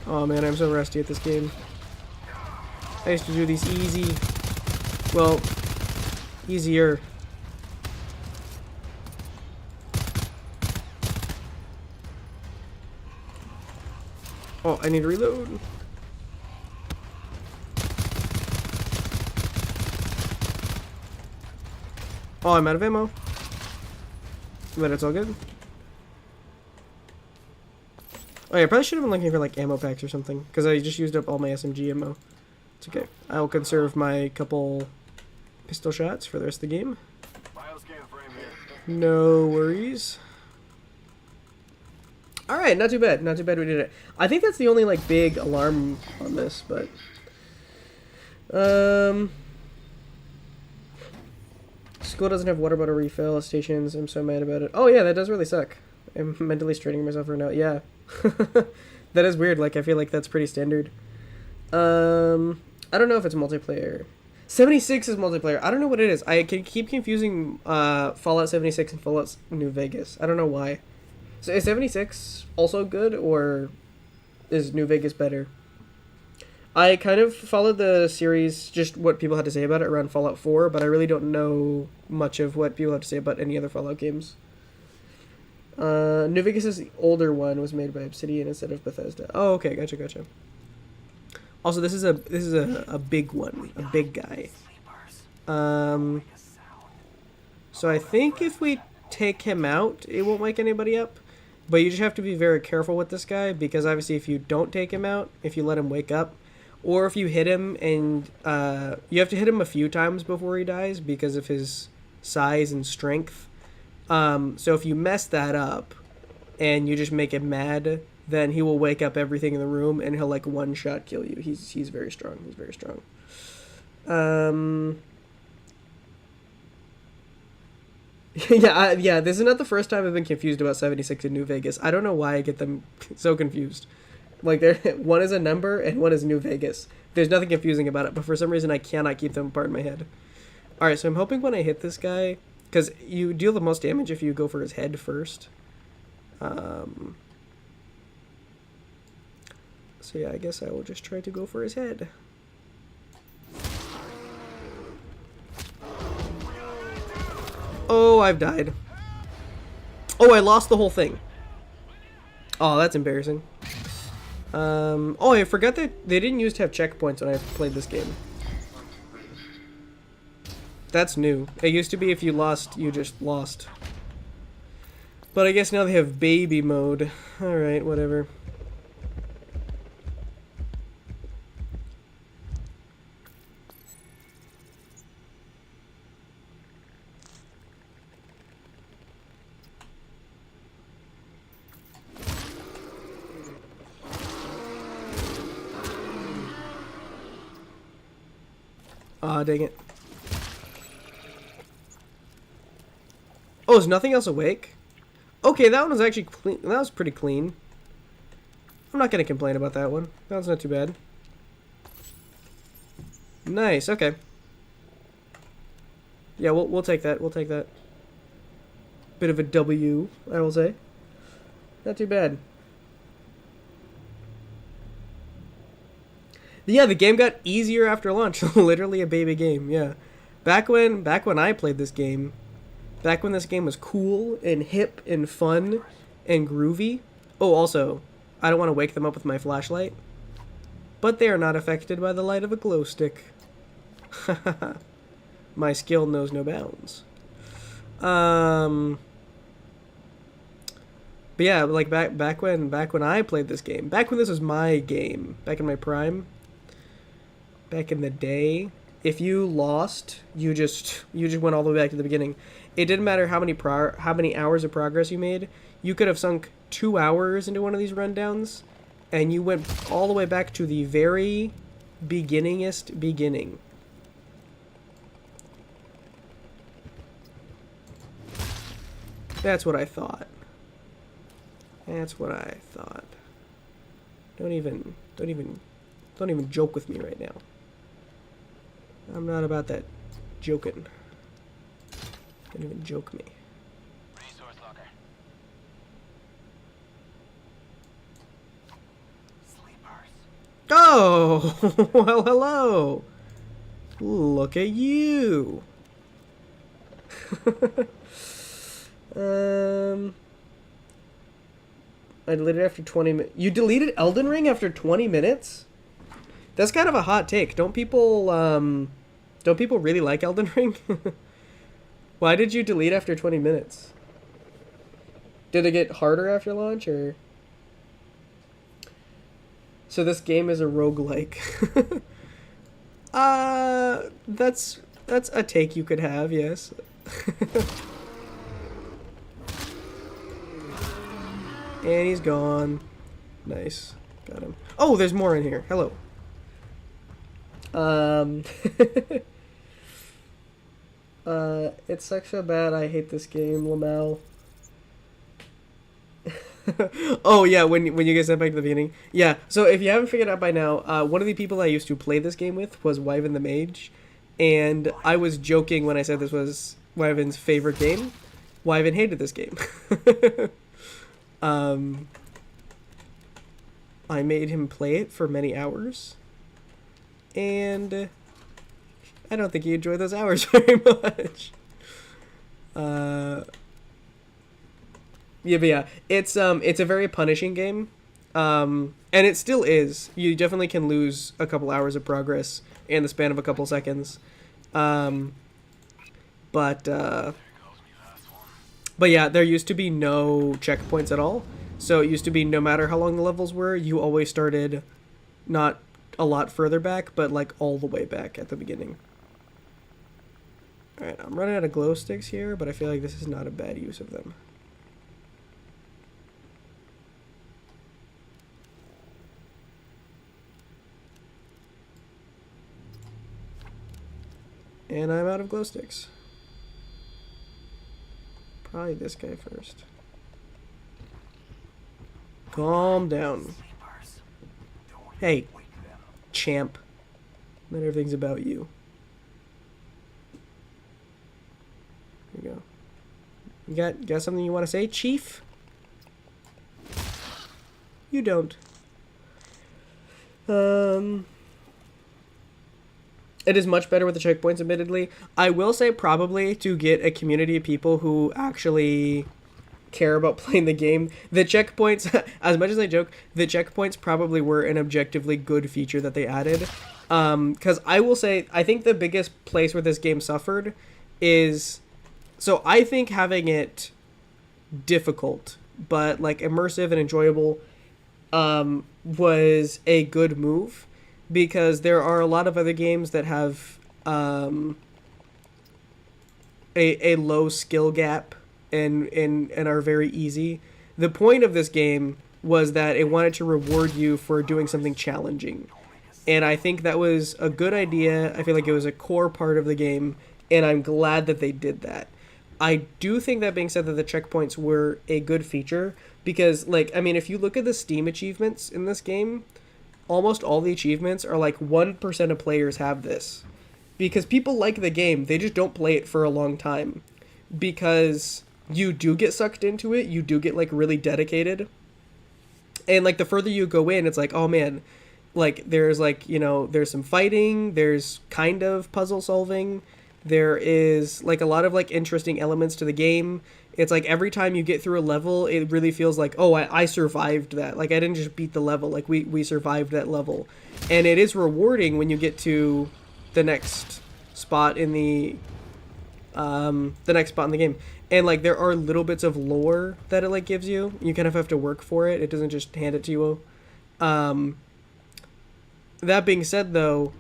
Oh man, I'm so rusty at this game. I used to do these easy. Well, easier. Oh, I need to reload. Oh, I'm out of ammo. But it's all good. Oh yeah, I probably should have been looking for like ammo packs or something, because I just used up all my SMG ammo. It's okay. I'll conserve my couple pistol shots for the rest of the game. Bioscan frame here. No worries. Alright, not too bad. Not too bad we did it. I think that's the only like big alarm on this, but school doesn't have water bottle refill stations. I'm so mad about it. Oh yeah, that does really suck. I'm mentally straining myself right now. Yeah. That is weird. Like I feel like that's pretty standard. I don't know if it's multiplayer. 76 is multiplayer. I don't know what it is. I can keep confusing Fallout 76 and Fallout New Vegas. I don't know why. So is 76 also good, or is New Vegas better? I kind of followed the series, just what people had to say about it around Fallout 4, but I really don't know much of what people have to say about any other Fallout games. New Vegas is the older one, was made by Obsidian instead of Bethesda. Oh, okay, gotcha. Also, this is a big one, a big guy. So I think if we take him out, it won't wake anybody up. But you just have to be very careful with this guy, because obviously if you don't take him out, if you let him wake up, or if you hit him and you have to hit him a few times before he dies because of his size and strength. So if you mess that up and you just make him mad, then he will wake up everything in the room and he'll like one shot kill you. He's very strong. He's very strong. Yeah, this is not the first time I've been confused about 76 in New Vegas. I don't know why I get them so confused. Like, one is a number and one is New Vegas. There's nothing confusing about it, but for some reason I cannot keep them apart in my head. Alright, so I'm hoping when I hit this guy, because you deal the most damage if you go for his head first. So yeah, I guess I will just try to go for his head. Oh, I've died. Oh, I lost the whole thing. Oh, that's embarrassing. Oh, I forgot that they didn't used to have checkpoints when I played this game. That's new. It used to be if you lost, you just lost. But I guess now they have baby mode. Alright, whatever. Aw, dang it. Oh, is nothing else awake? Okay, that one was actually clean. That was pretty clean. I'm not gonna complain about that one. That one's not too bad. Nice, okay. Yeah, we'll take that. We'll take that. Bit of a W, I will say. Not too bad. Yeah, the game got easier after launch. Literally a baby game, yeah. Back when I played this game, back when this game was cool and hip and fun and groovy. Oh, also, I don't want to wake them up with my flashlight. But they are not affected by the light of a glow stick. My skill knows no bounds. But yeah, like back when I played this game, back when this was my game, back in my prime, back in the day, if you lost, you just went all the way back to the beginning. It didn't matter how many hours of progress you made. You could have sunk 2 hours into one of these rundowns, and you went all the way back to the very beginningest beginning. That's what I thought. That's what I thought. Don't even joke with me right now. I'm not about that joking. Don't even joke me. Resource locker. Sleepers. Oh, well, hello. Look at you. I deleted after 20 minutes. You deleted Elden Ring after 20 minutes? That's kind of a hot take. Don't people really like Elden Ring? Why did you delete after 20 minutes? Did it get harder after launch, or? So this game is a roguelike. That's a take you could have, yes. And he's gone. Nice. Got him. Oh, there's more in here. Hello. It sucks so bad. I hate this game, Lamel. Oh yeah, when you guys said back to the beginning. Yeah, so if you haven't figured out by now, one of the people I used to play this game with was Wyvern the Mage, and I was joking when I said this was Wyvern's favorite game. Wyvern hated this game. I made him play it for many hours, and I don't think he enjoyed those hours very much. Yeah, but yeah, it's a very punishing game, and it still is. You definitely can lose a couple hours of progress in the span of a couple seconds, but yeah, there used to be no checkpoints at all. So it used to be no matter how long the levels were, you always started not a lot further back, but like all the way back at the beginning. Alright, I'm running out of glow sticks here, but I feel like this is not a bad use of them. And I'm out of glow sticks. Probably this guy first. Calm down. Hey, champ. Not everything's about you. Here you go. You got something you want to say, Chief? You don't. It is much better with the checkpoints, admittedly. I will say probably to get a community of people who actually care about playing the game. The checkpoints, as much as I joke, the checkpoints probably were an objectively good feature that they added. Because I will say, I think the biggest place where this game suffered is... So I think having it difficult, but like immersive and enjoyable, was a good move. Because there are a lot of other games that have a low skill gap and are very easy. The point of this game was that it wanted to reward you for doing something challenging. And I think that was a good idea. I feel like it was a core part of the game, and I'm glad that they did that. I do think, that being said, that the checkpoints were a good feature because, like, I mean, if you look at the Steam achievements in this game, almost all the achievements are like 1% of players have this. Because people like the game, they just don't play it for a long time. Because you do get sucked into it, you do get like really dedicated. And like the further you go in, it's like, oh man, like there's like, you know, there's some fighting, there's kind of puzzle solving, there is like a lot of like interesting elements to the game. It's like every time you get through a level, it really feels like, oh, I survived that. Like I didn't just beat the level, like we survived that level. And it is rewarding when you get to the next spot in the game. And like there are little bits of lore that it like gives you. You kind of have to work for it. It doesn't just hand it to you. That being said, though,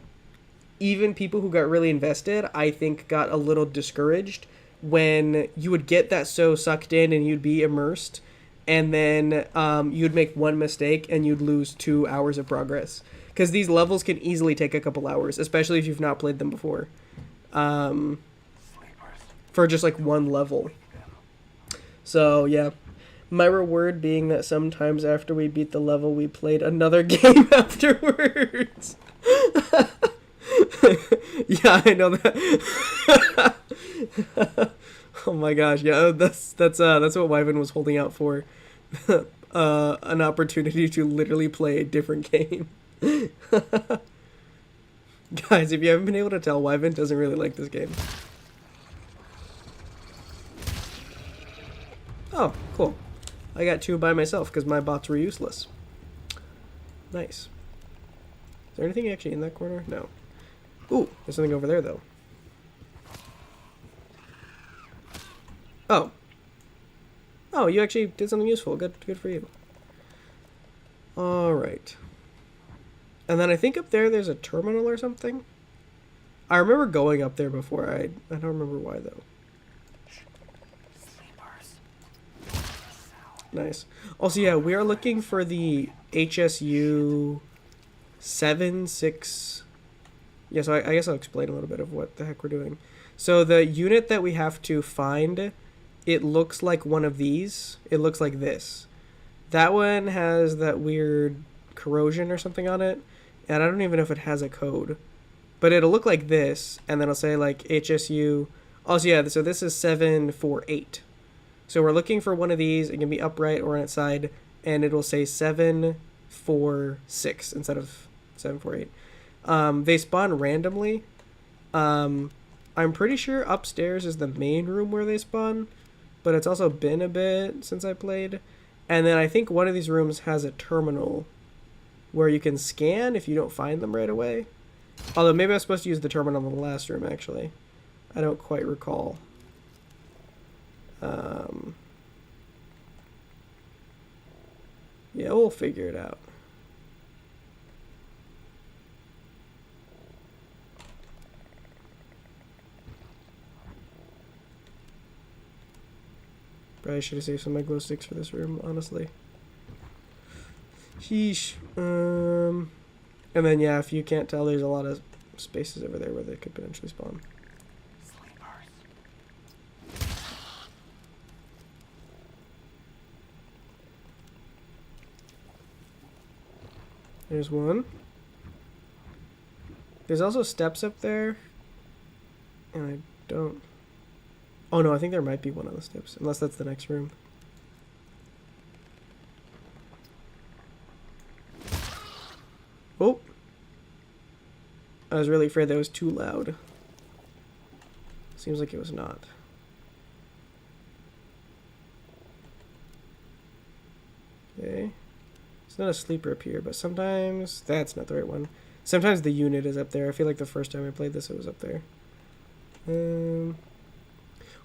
even people who got really invested, I think, got a little discouraged when you would get that so sucked in and you'd be immersed, and then you'd make one mistake and you'd lose 2 hours of progress. Because these levels can easily take a couple hours, especially if you've not played them before. For just like one level. So, yeah. My reward being that sometimes after we beat the level, we played another game afterwards. Yeah, I know that. Oh my gosh, yeah, that's what Wyvern was holding out for. An opportunity to literally play a different game. Guys, if you haven't been able to tell, Wyvern doesn't really like this game. Oh, cool. I got 2 by myself because my bots were useless. Nice. Is there anything actually in that corner? No. Ooh, there's something over there, though. Oh. Oh, you actually did something useful. Good for you. Alright. And then I think up there's a terminal or something. I remember going up there before. I don't remember why though. Sleepers. Nice. Also, yeah, we are looking for the HSU 7-6. Yeah, so I guess I'll explain a little bit of what the heck we're doing. So the unit that we have to find, it looks like one of these. It looks like this. That one has that weird corrosion or something on it. And I don't even know if it has a code. But it'll look like this, and then it'll say like HSU. Also, yeah, so this is 748. So we're looking for one of these. It can be upright or on its side, and it will say 746 instead of 748. They spawn randomly. I'm pretty sure upstairs is the main room where they spawn, but it's also been a bit since I played. And then I think one of these rooms has a terminal where you can scan if you don't find them right away. Although maybe I was supposed to use the terminal in the last room, actually. I don't quite recall. Yeah, we'll figure it out. Probably should have saved some of my glow sticks for this room, honestly. Sheesh. And then, yeah, if you can't tell, there's a lot of spaces over there where they could potentially spawn. Sleepers. There's one. There's also steps up there. And I don't... Oh, no, I think there might be one on the steps. Unless that's the next room. Oh! I was really afraid that was too loud. Seems like it was not. Okay. It's not a sleeper up here, but sometimes... That's not the right one. Sometimes the unit is up there. I feel like the first time I played this, it was up there.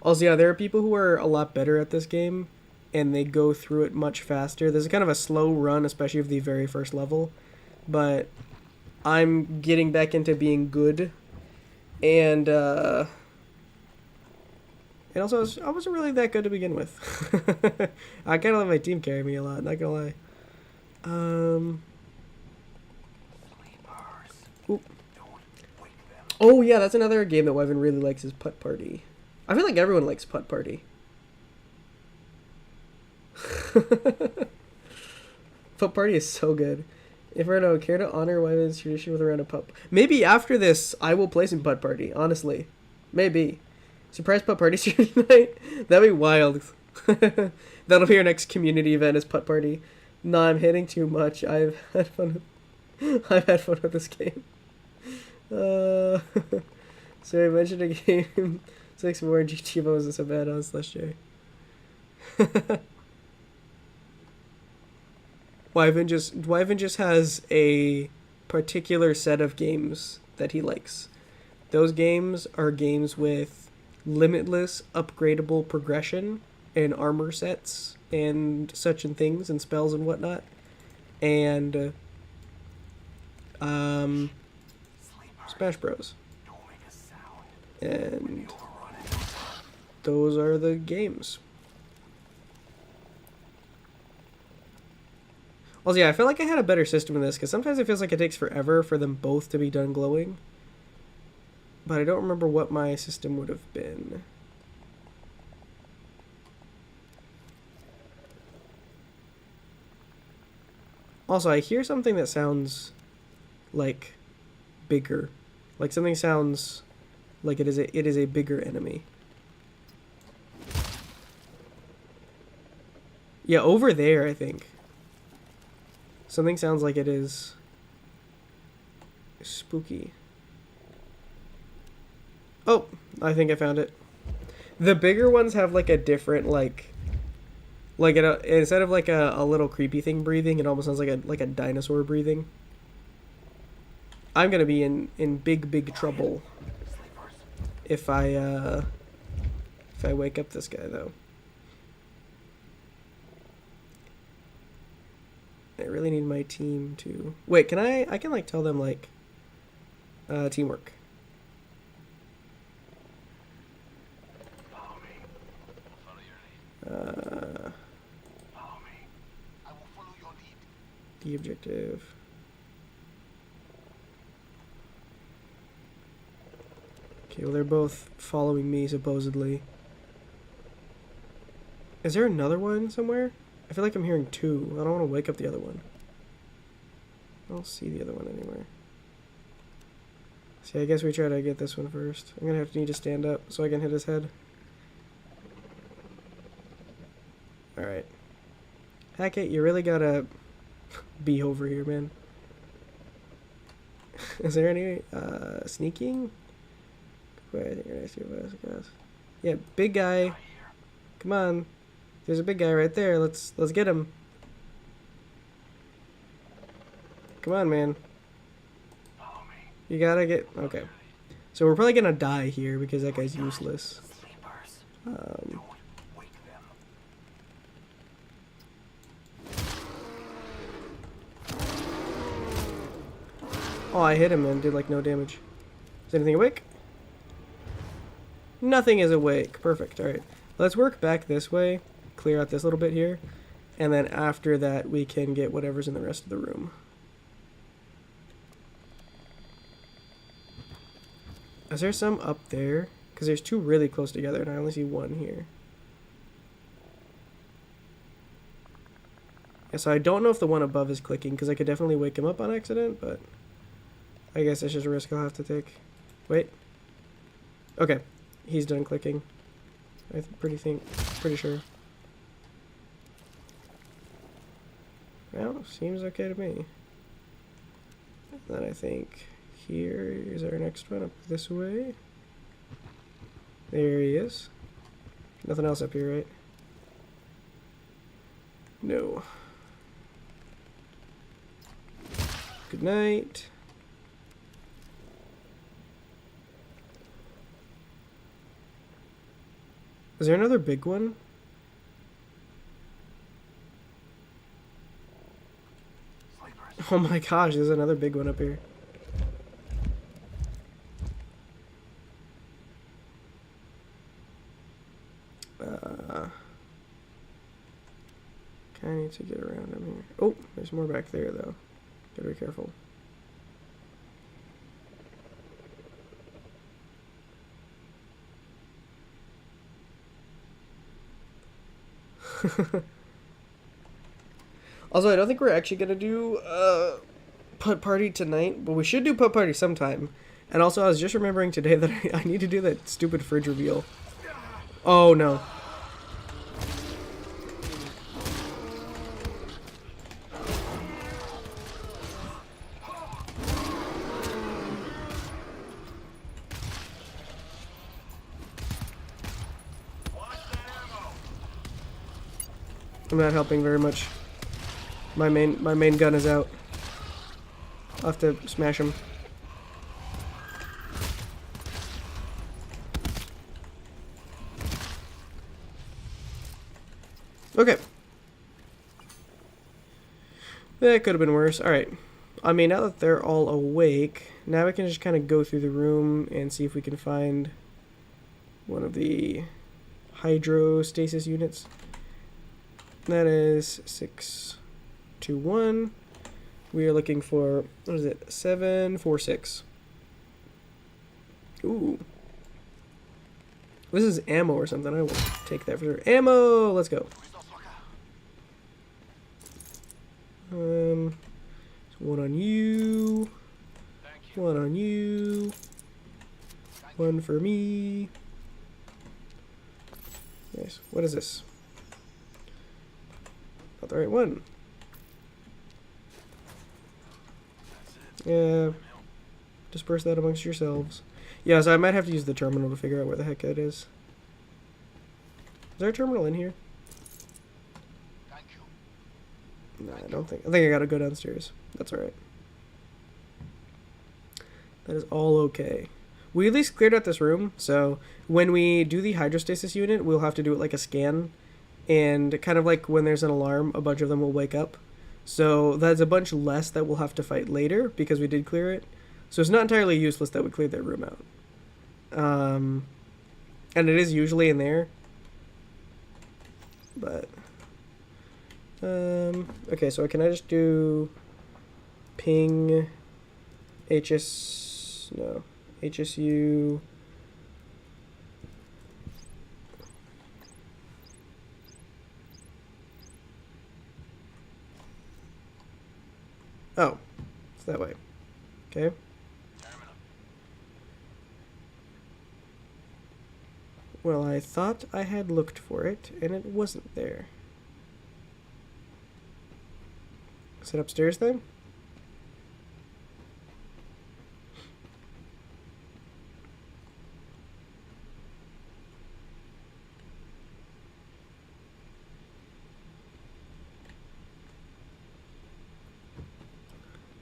Also, yeah, there are people who are a lot better at this game, and they go through it much faster. There's kind of a slow run, especially of the very first level, but I'm getting back into being good, and also I wasn't really that good to begin with. I kind of let my team carry me a lot, not gonna lie. Oop. Oh yeah, that's another game that Wyvern really likes is Putt Party. I feel like everyone likes Putt Party. Putt Party is so good. If I don't care to honor Wyvern's tradition with a round of putt. Maybe after this, I will play some Putt Party, honestly. Maybe. Surprise Putt Party stream tonight? That'd be wild. That'll be our next community event is Putt Party. Nah, I'm hitting too much. I've had fun with this game. So I mentioned a game 6 more GTFO isn't so bad on /J. Wyvern just has a particular set of games that he likes. Those games are games with limitless upgradable progression and armor sets and such and things and spells and whatnot. And Smash Bros. And those are the games. Also, yeah, I feel like I had a better system in this, because sometimes it feels like it takes forever for them both to be done glowing. But I don't remember what my system would have been. Also, I hear something that sounds like bigger. Like something sounds like it is a bigger enemy. Yeah, over there, I think. Something sounds like it is spooky. Oh, I think I found it. The bigger ones have like a different instead of like a little creepy thing breathing, it almost sounds like a dinosaur breathing. I'm gonna be in big trouble if I wake up this guy though. I really need my team to... Wait, can I can, like, tell them, like, teamwork. Follow me. I'll follow your lead. Follow me. I will follow your lead. The objective. Okay, well, they're both following me, supposedly. Is there another one somewhere? I feel like I'm hearing two. I don't want to wake up the other one. I don't see the other one anywhere. See, I guess we try to get this one first. I'm gonna need to stand up so I can hit his head. Alright. Hackett, you really gotta be over here, man. Is there any sneaking? Wait, I think you're nice to guys. Yeah, big guy. Come on. There's a big guy right there. Let's get him. Come on, man. Follow me. You gotta get... Okay. So we're probably gonna die here because that guy's useless. Sleepers. Um, Don't wake them. oh, I hit him and did like no damage. Is anything awake? Nothing is awake. Perfect. Alright. Let's work back this way. Clear out this little bit here. And then after that, we can get whatever's in the rest of the room. Is there some up there? Because there's two really close together, and I only see one here. Yeah, so I don't know if the one above is clicking, because I could definitely wake him up on accident, but I guess that's just a risk I'll have to take. Wait. Okay. He's done clicking. I'm pretty sure. Well, seems okay to me. And then I think here is our next one up this way. There he is. Nothing else up here, right? No. Good night. Is there another big one? Sleepers. Oh my gosh, there's another big one up here. Kinda need to get around him here. Oh, there's more back there though. Gotta be careful. Also, I don't think we're actually gonna do putt party tonight, but we should do putt party sometime. And also, I was just remembering today that I need to do that stupid fridge reveal. Oh no. I'm not helping very much. My main gun is out. I'll have to smash him. Okay. That could have been worse. Alright. I mean, now that they're all awake, now we can just kind of go through the room and see if we can find one of the hydrostasis units. That is 621. We are looking for, what is it? 746. Ooh. This is ammo or something. I will take that for sure. Ammo! Let's go. One on you. One on you. One for me. Nice. What is this? Not the right one. Yeah. Disperse that amongst yourselves. Yeah, so I might have to use the terminal to figure out where the heck that is. Is there a terminal in here? No, I don't think. I think I gotta go downstairs. That's alright. That is all okay. We at least cleared out this room, so when we do the hydrostasis unit, we'll have to do it like a scan. And kind of like when there's an alarm, a bunch of them will wake up. So that's a bunch less that we'll have to fight later because we did clear it. So it's not entirely useless that we cleared that room out. And it is usually in there. But okay, so can I just do ping HSU. Oh, it's that way. Okay. Well, I thought I had looked for it, and it wasn't there. Is it upstairs then?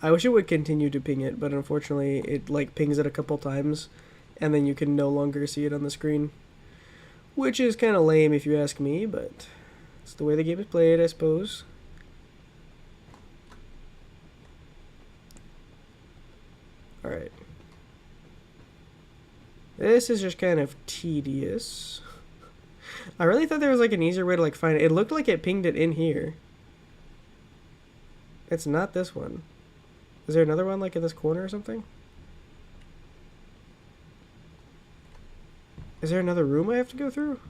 I wish it would continue to ping it, but unfortunately it like pings it a couple times and then you can no longer see it on the screen. Which is kind of lame if you ask me, but it's the way the game is played, I suppose. Alright. This is just kind of tedious. I really thought there was like an easier way to like find it. It looked like it pinged it in here. It's not this one. Is there another one like in this corner or something? Is there another room I have to go through?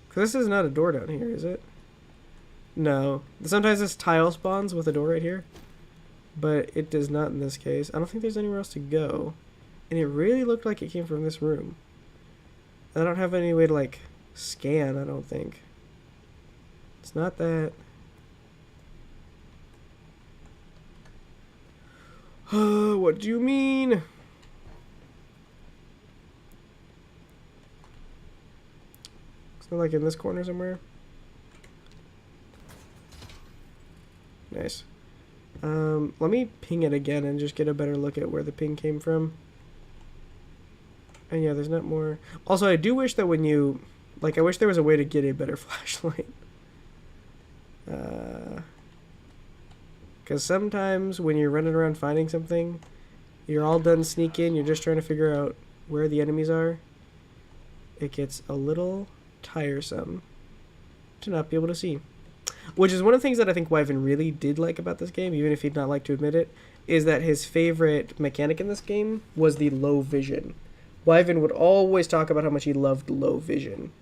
Because this is not a door down here, is it? No. Sometimes this tile spawns with a door right here. But it does not in this case. I don't think there's anywhere else to go. And it really looked like it came from this room. I don't have any way to like scan, I don't think. It's not that. What do you mean? It's not like in this corner somewhere. Nice. Let me ping it again and just get a better look at where the ping came from. And yeah, there's not more. Also, I do wish that when you... Like, I wish there was a way to get a better flashlight. Because sometimes when you're running around finding something, you're all done sneaking, you're just trying to figure out where the enemies are. It gets a little tiresome to not be able to see. Which is one of the things that I think Wyvern really did like about this game, even if he'd not like to admit it, is that his favorite mechanic in this game was the low vision. Wyvern would always talk about how much he loved low vision.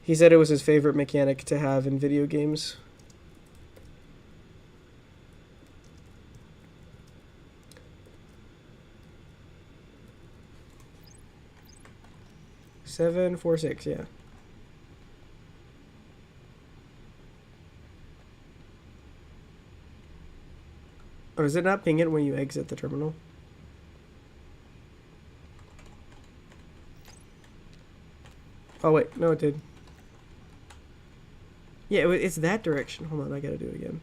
He said it was his favorite mechanic to have in video games. Seven, 4, 6, yeah. Oh, does it not ping it when you exit the terminal? Oh, wait. No, it did. Yeah, it's that direction. Hold on, I gotta do it again.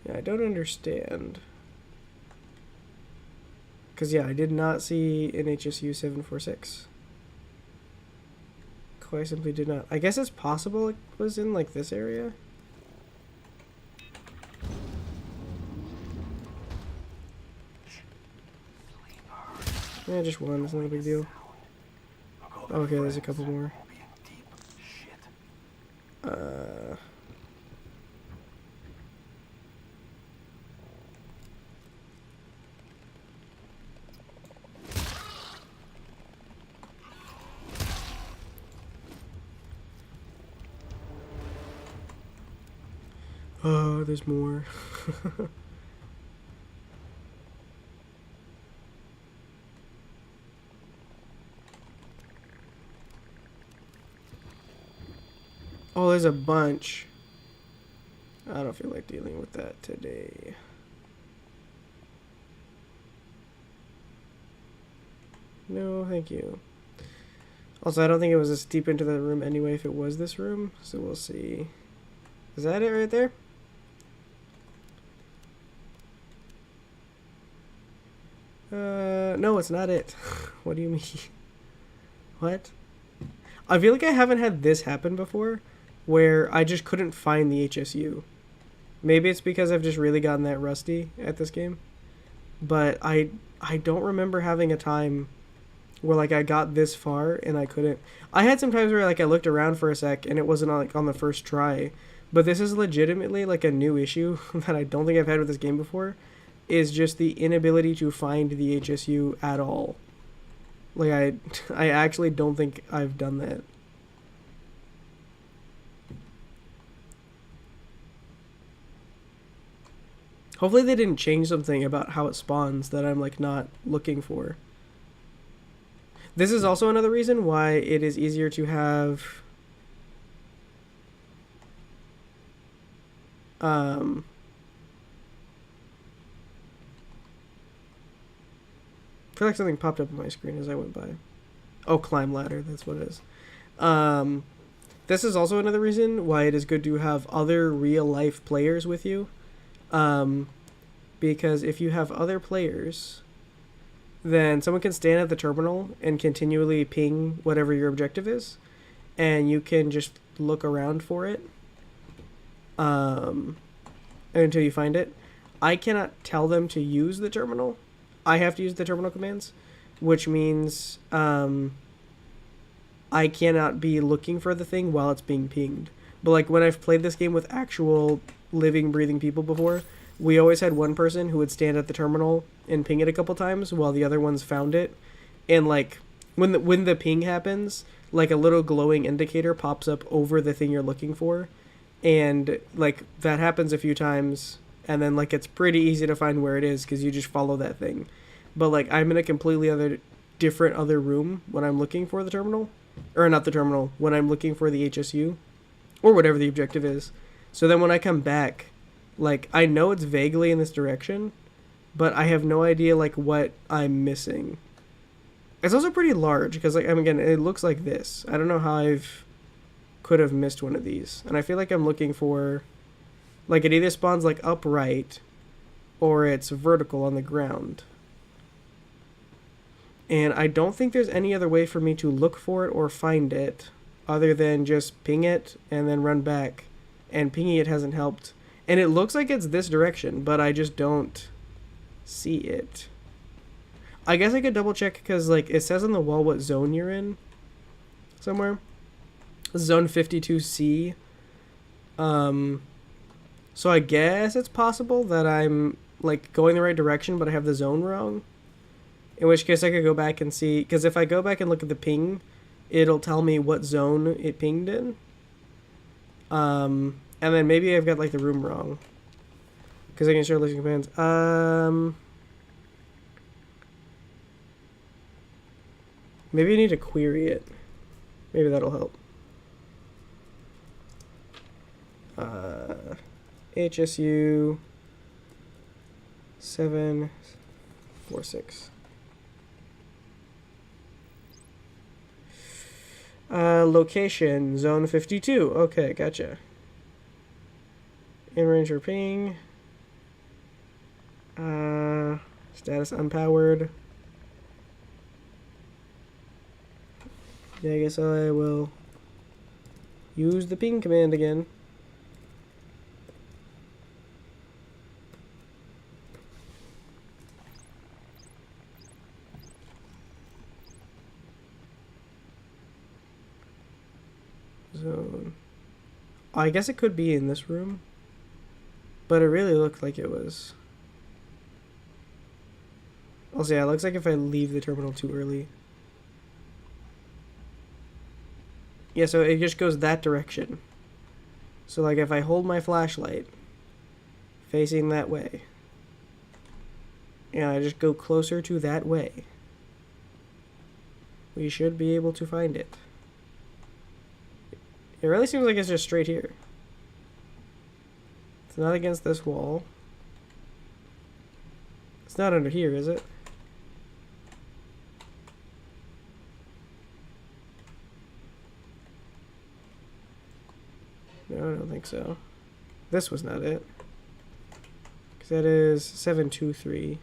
Yeah, I don't understand. Because, yeah, I did not see NHSU 746. Quite simply did not. I guess it's possible it was in, like, this area? Yeah, just one. It's not a big deal. Okay, there's a couple more. Oh, there's more. Oh, there's a bunch. I don't feel like dealing with that today. No, thank you. Also, I don't think it was this deep into the room anyway if it was this room, so we'll see. Is that it right there? No, it's not it. What do you mean? What? I feel like I haven't had this happen before, where I just couldn't find the HSU. Maybe it's because I've just really gotten that rusty at this game. But I don't remember having a time where like I got this far and I couldn't. I had some times where like I looked around for a sec and it wasn't like on the first try. But this is legitimately like a new issue that I don't think I've had with this game before, is just the inability to find the HSU at all. Like I actually don't think I've done that. Hopefully they didn't change something about how it spawns that I'm like not looking for. This is also another reason why it is easier to have I feel like something popped up on my screen as I went by. Oh, climb ladder, that's what it is. This is also another reason why it is good to have other real life players with you. Because if you have other players, then someone can stand at the terminal and continually ping whatever your objective is, and you can just look around for it until you find it. I cannot tell them to use the terminal. I have to use the terminal commands, which means I cannot be looking for the thing while it's being pinged. But like when I've played this game with actual living, breathing people before, we always had one person who would stand at the terminal and ping it a couple times while the other ones found it. And like when the ping happens, like a little glowing indicator pops up over the thing you're looking for, and like that happens a few times, and then like it's pretty easy to find where it is because you just follow that thing. But like I'm in a completely different other room when I'm looking for the terminal, or not the terminal, when I'm looking for the HSU or whatever the objective is. So then when I come back, like I know it's vaguely in this direction, but I have no idea like what I'm missing. It's also pretty large because like again, it looks like this. I don't know how could have missed one of these, and I feel like I'm looking for, like it either spawns like upright or it's vertical on the ground. And I don't think there's any other way for me to look for it or find it other than just ping it and then run back. And pinging it hasn't helped. And it looks like it's this direction, but I just don't see it. I guess I could double check because like it says on the wall what zone you're in somewhere. Zone 52C. So I guess it's possible that I'm like going the right direction, but I have the zone wrong. In which case I could go back and see, because if I go back and look at the ping, it'll tell me what zone it pinged in. And then maybe I've got like the room wrong, because I can share listing commands. Maybe I need to query it. Maybe that'll help. HSU 746. Location, zone 52. Okay, gotcha. In range for ping. Status unpowered. Yeah, I guess I will use the ping command again. Zone. I guess it could be in this room, but it really looked like it was. Also, yeah, it looks like if I leave the terminal too early. Yeah, so it just goes that direction. So, like, if I hold my flashlight facing that way, and I just go closer to that way, we should be able to find it. It really seems like it's just straight here. It's not against this wall. It's not under here, is it? No, I don't think so. This was not it. Because that is 723.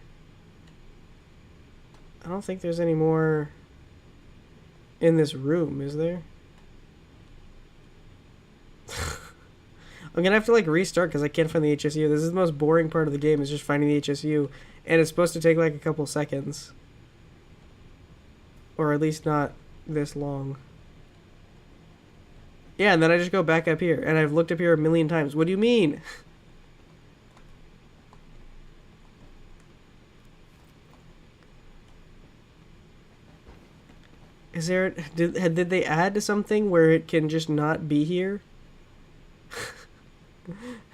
I don't think there's any more in this room, is there? I'm gonna have to like restart because I can't find the HSU. This is the most boring part of the game, is just finding the HSU. And it's supposed to take like a couple seconds. Or at least not this long. Yeah, and then I just go back up here. And I've looked up here a million times. What do you mean? Is there... Did they add something where it can just not be here?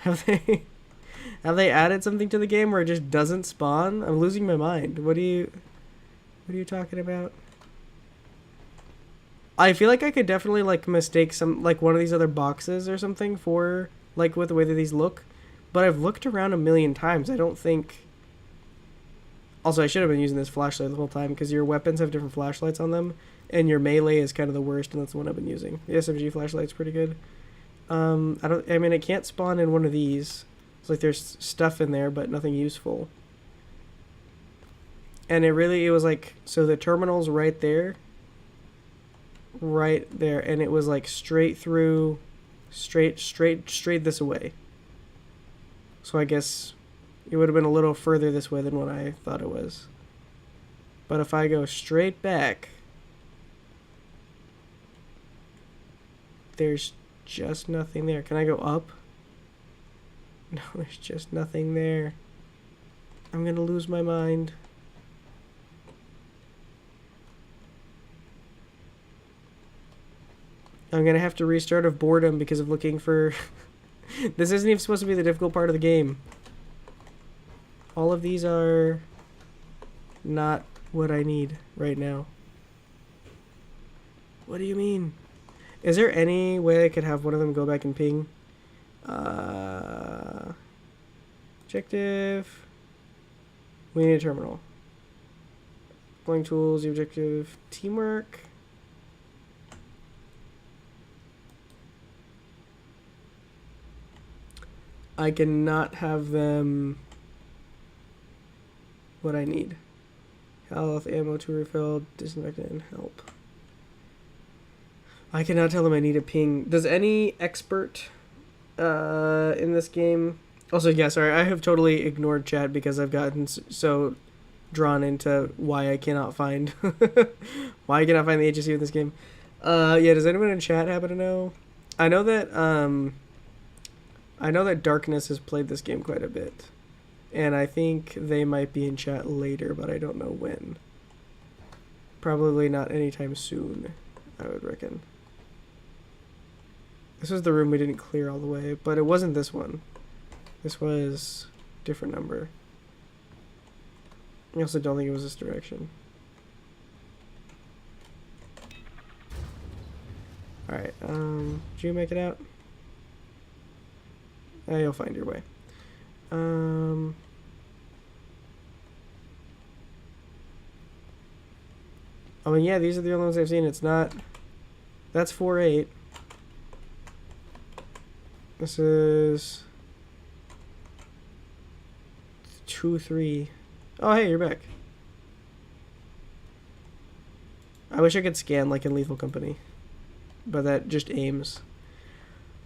Have they added something to the game where it just doesn't spawn? I'm losing my mind. What are you talking about? I feel like I could definitely like mistake some like one of these other boxes or something for like with the way that these look, but I've looked around a million times. I don't think. Also, I should have been using this flashlight the whole time because your weapons have different flashlights on them, and your melee is kind of the worst, and that's the one I've been using. The SMG flashlight's pretty good. I mean, it can't spawn in one of these. It's like there's stuff in there, but nothing useful. And it was like, so the terminal's right there. Right there, and it was like straight through, straight this way. So I guess it would have been a little further this way than what I thought it was. But if I go straight back, there's just nothing there. Can I go up? No, there's just nothing there. I'm gonna lose my mind. I'm gonna have to restart of boredom because of looking for... This isn't even supposed to be the difficult part of the game. All of these are not what I need right now. What do you mean? Is there any way I could have one of them go back and ping? Objective. We need a terminal. Going tools, the objective, teamwork. I cannot have them what I need. Health, ammo to refill, disinfectant, and help. I cannot tell them I need a ping. Does any expert in this game... Also, yeah, sorry, I have totally ignored chat because I've gotten so drawn into why I cannot find... why I cannot find the HSU in this game. Yeah, does anyone in chat happen to know? I know that Darkness has played this game quite a bit. And I think they might be in chat later, but I don't know when. Probably not anytime soon, I would reckon. This was the room we didn't clear all the way, but it wasn't this one. This was a different number. I also don't think it was this direction. Alright, did you make it out? You'll find your way. I mean, yeah, these are the only ones I've seen. It's not... That's 4-8. This is... 2-3. Oh, hey, you're back. I wish I could scan like in Lethal Company. But that just aims.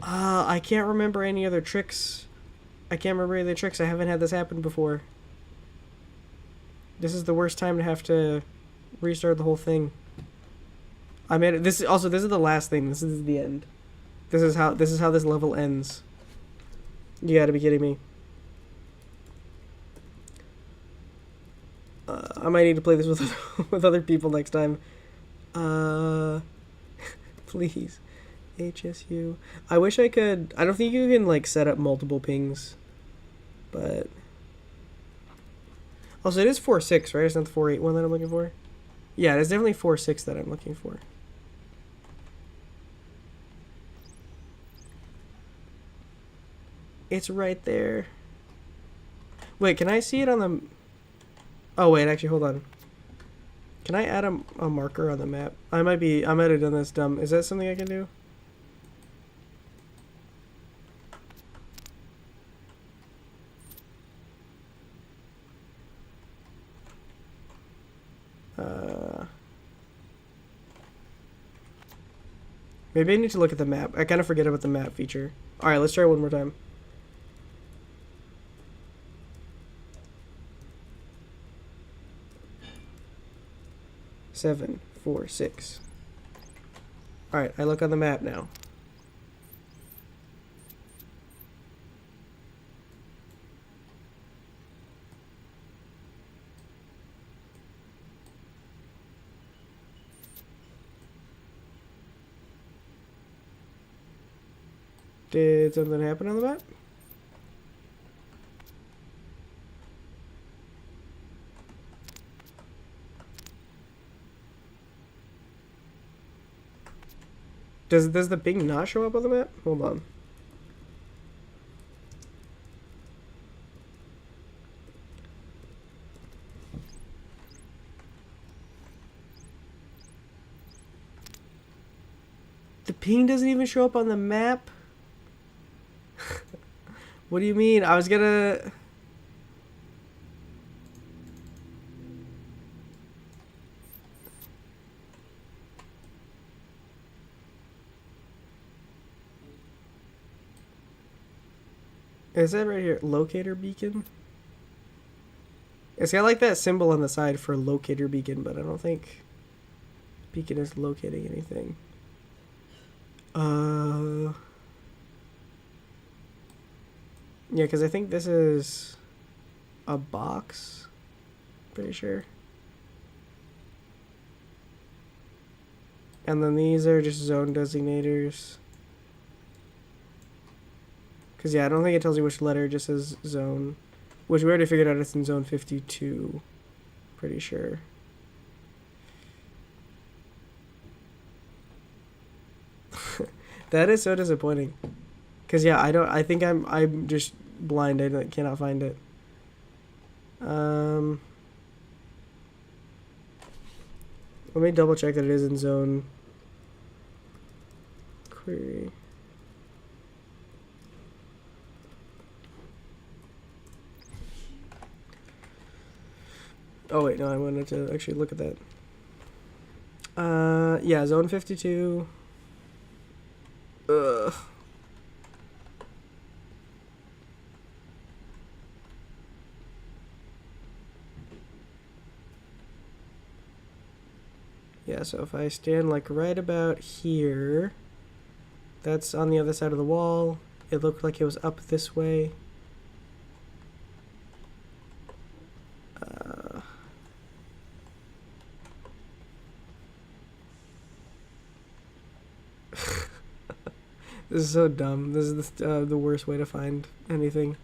I can't remember any other tricks. I can't remember any of the tricks. I haven't had this happen before. This is the worst time to have to restart the whole thing. I made it. This is the last thing. This is the end. This is how this level ends. You gotta be kidding me. I might need to play this with with other people next time. Please. HSU. I wish I could... I don't think you can, like, set up multiple pings. But... Also, it is 4-6, right? It's not the 4-8 one that I'm looking for? Yeah, it's definitely 4-6 that I'm looking for. It's right there. Wait, can I see it on the... Oh, wait, actually, hold on. Can I add a marker on the map? I might have done this dumb. Is that something I can do? Maybe I need to look at the map. I kind of forget about the map feature. Alright, let's try one more time. Seven, 4, 6. Alright, I look on the map now. Did something happen on the map? Does the ping not show up on the map? Hold on. The ping doesn't even show up on the map? What do you mean? I was gonna... Is that right here? Locator beacon? It's got like that symbol on the side for locator beacon, but I don't think beacon is locating anything. Yeah, because I think this is a box. Pretty sure. And then these are just zone designators. Because, yeah, I don't think it tells you which letter, it just says zone. Which we already figured out it's in zone 52. Pretty sure. That is so disappointing. Because, yeah, I think I'm just blind. I cannot find it. Let me double check that it is in zone. Query. Oh wait, no, I wanted to actually look at that. Yeah, zone 52. Ugh. Yeah, so if I stand like right about here, that's on the other side of the wall. It looked like it was up this way. This is so dumb. This is the worst way to find anything.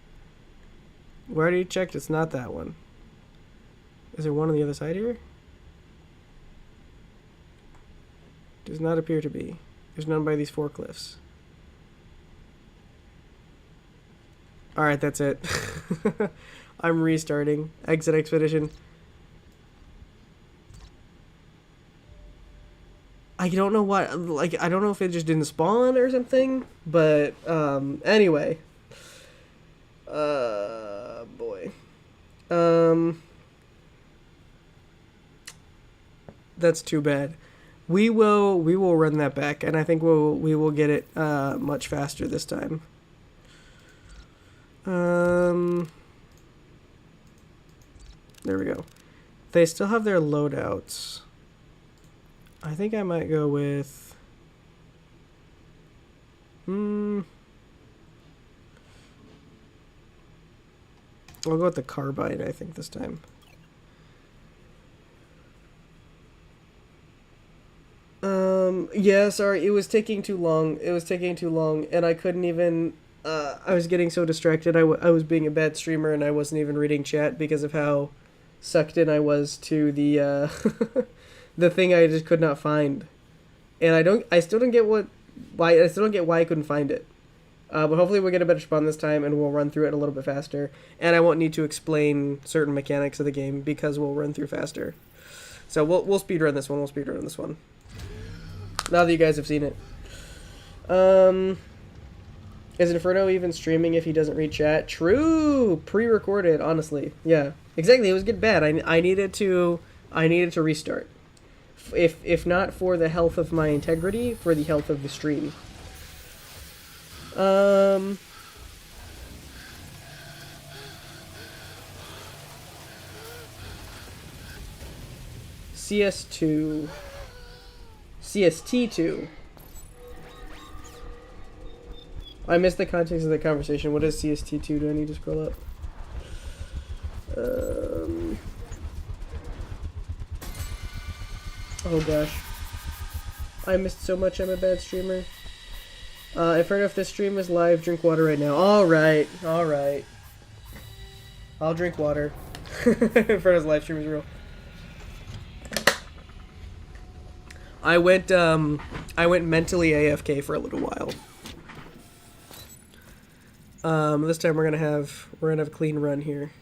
We already checked. It's not that one. Is there one on the other side here? Does not appear to be. There's none by these 4 cliffs. Alright, that's it. I'm restarting. Exit expedition. I don't know what, like, I don't know if it just didn't spawn or something, but, anyway. Boy. That's too bad. We will run that back, and I think we will get it, much faster this time. There we go. They still have their loadouts. I think I might go with... I'll go with the carbide, I think, this time. Yeah, sorry, it was taking too long. It was taking too long, and I couldn't even... I was getting so distracted. I was being a bad streamer, and I wasn't even reading chat because of how sucked in I was to the, the thing I just could not find. And I still don't get why I couldn't find it. But hopefully we'll get a better spawn this time, and we'll run through it a little bit faster. And I won't need to explain certain mechanics of the game because we'll run through faster. So we'll speedrun this one. We'll speedrun this one. Now that you guys have seen it. Is Inferno even streaming if he doesn't read chat? True! Pre-recorded, honestly. Yeah. Exactly, it was getting bad. I needed to restart. If not for the health of my integrity, for the health of the stream. CS2. CST2. I missed the context of the conversation. What is CST2? Do I need to scroll up? Oh gosh. I missed so much. I'm a bad streamer. Inferno, if this stream is live, drink water right now. Alright, alright. I'll drink water. Inferno's live stream is real. I went mentally AFK for a little while. This time we're gonna have a clean run here.